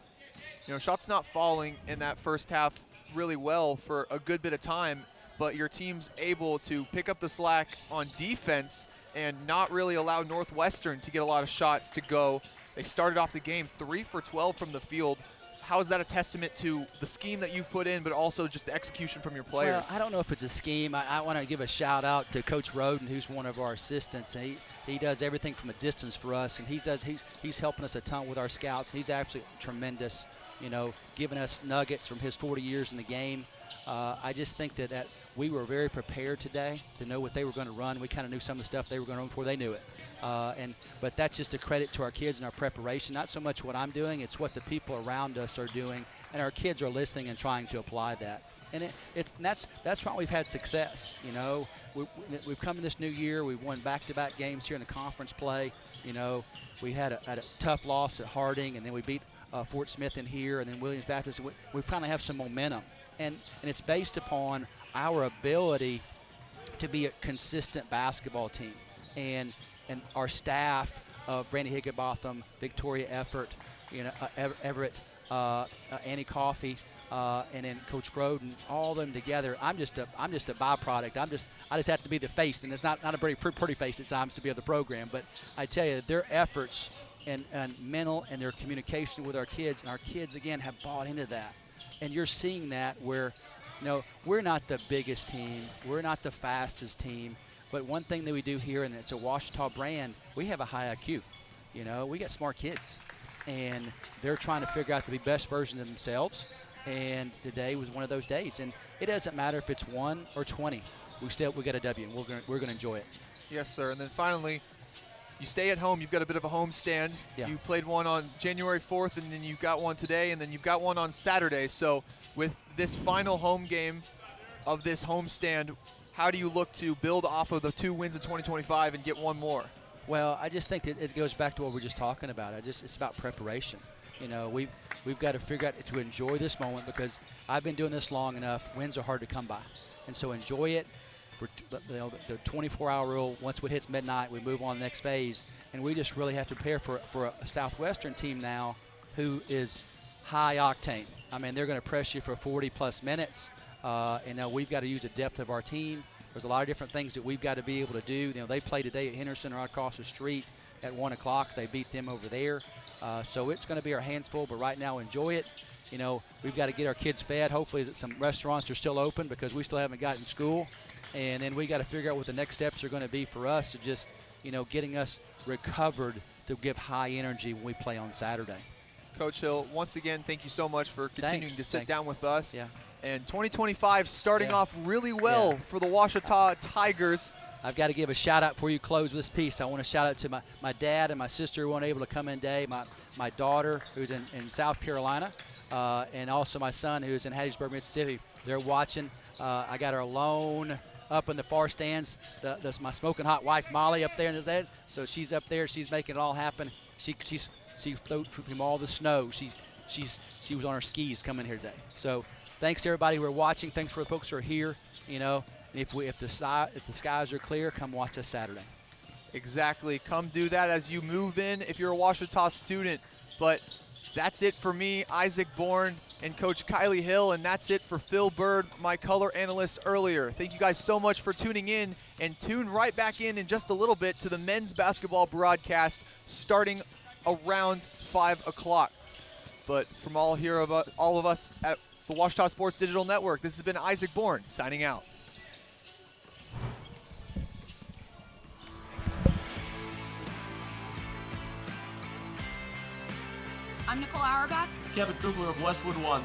Shots not falling in that first half really well for a good bit of time, but your team's able to pick up the slack on defense and not really allow Northwestern to get a lot of shots to go. They started off the game 3 for 12 from the field. How is that a testament to the scheme that you put in, but also just the execution from your players? Well, I don't know if it's a scheme. I want to give a shout out to Coach Roden, who's one of our assistants. And he does everything from a distance for us, and he's helping us a ton with our scouts. He's absolutely tremendous, giving us nuggets from his 40 years in the game. I just think that we were very prepared today to know what they were going to run. We kind of knew some of the stuff they were going to run before they knew it. But that's just a credit to our kids and our preparation. Not so much what I'm doing, it's what the people around us are doing, and our kids are listening and trying to apply that. And that's why we've had success. We've come in this new year. We've won back-to-back games here in the conference play. We had a tough loss at Harding, and then we beat Fort Smith in here, and then Williams Baptist. We finally have some momentum, and it's based upon our ability to be a consistent basketball team. And our staff of Brandy Higginbotham, Victoria Effort, Everett, Annie Coffey, and then Coach Groden, all of them together. I'm just a byproduct. I just have to be the face, and it's not a very pretty face at times to be of the program. But I tell you, their efforts and mental and their communication with our kids, and our kids again have bought into that. And you're seeing that where, we're not the biggest team, we're not the fastest team. But one thing that we do here, and it's a Ouachita brand, we have a high IQ. We got smart kids, and they're trying to figure out the best version of themselves. And today was one of those days. And it doesn't matter if it's 1 or 20. We got a W, and we're gonna enjoy it. Yes, sir. And then finally, you stay at home. You've got a bit of a home stand. Yeah. You played one on January 4th, and then you've got one today, and then you've got one on Saturday. So with this final home game of this home stand, how do you look to build off of the 2 wins in 2025 and get one more? Well, I just think that it goes back to what we were just talking about. It's about preparation. You know, we've got to figure out to enjoy this moment, because I've been doing this long enough. Wins are hard to come by, and so enjoy it. The 24-hour rule, once it hits midnight, we move on to the next phase, and we just really have to prepare for a Southwestern team now who is high octane. I mean, they're going to press you for 40-plus minutes, and we've got to use the depth of our team. There's a lot of different things that we've got to be able to do. You know, they play today at Henderson right across the street at 1 o'clock. They beat them over there. So it's going to be our hands full, but right now enjoy it. You know, we've got to get our kids fed. Hopefully that some restaurants are still open, because we still haven't gotten school. And then we got to figure out what the next steps are going to be for us to just, you know, getting us recovered to give high energy when we play on Saturday. Coach Hill, once again, thank you so much for continuing to sit down with us. Yeah. And 2025 starting off really well for the Ouachita Tigers. I've got to give a shout out before you close this piece. I want to shout out to my dad and my sister who weren't able to come in today, my daughter who's in South Carolina, and also my son who's in Hattiesburg, Mississippi. They're watching. I got her alone up in the far stands. That's my smoking hot wife, Molly, up there in the stands. So she's up there. She's making it all happen. She floated from all the snow. She was on her skis coming here today. So thanks to everybody who are watching. Thanks for the folks who are here. You know, if the skies are clear, come watch us Saturday. Exactly. Come do that as you move in if you're a Ouachita student. But that's it for me, Isaac Bourne, and Coach Kylie Hill, and that's it for Phil Bird, my color analyst earlier. Thank you guys so much for tuning in, and tune right back in just a little bit to the men's basketball broadcast starting around 5 o'clock. But from all of us at the Ouachita Sports Digital Network, this has been Isaac Bourne signing out. I'm Nicole Auerbach. Kevin Kugler of Westwood One.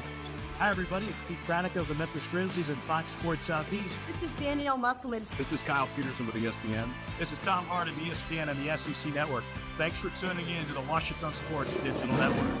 Hi, everybody. It's Pete Pranica of the Memphis Grizzlies and Fox Sports Southeast. This is Danielle Musselman. This is Kyle Peterson with ESPN. This is Tom Hart of ESPN and the SEC Network. Thanks for tuning in to the Ouachita Sports Digital Network.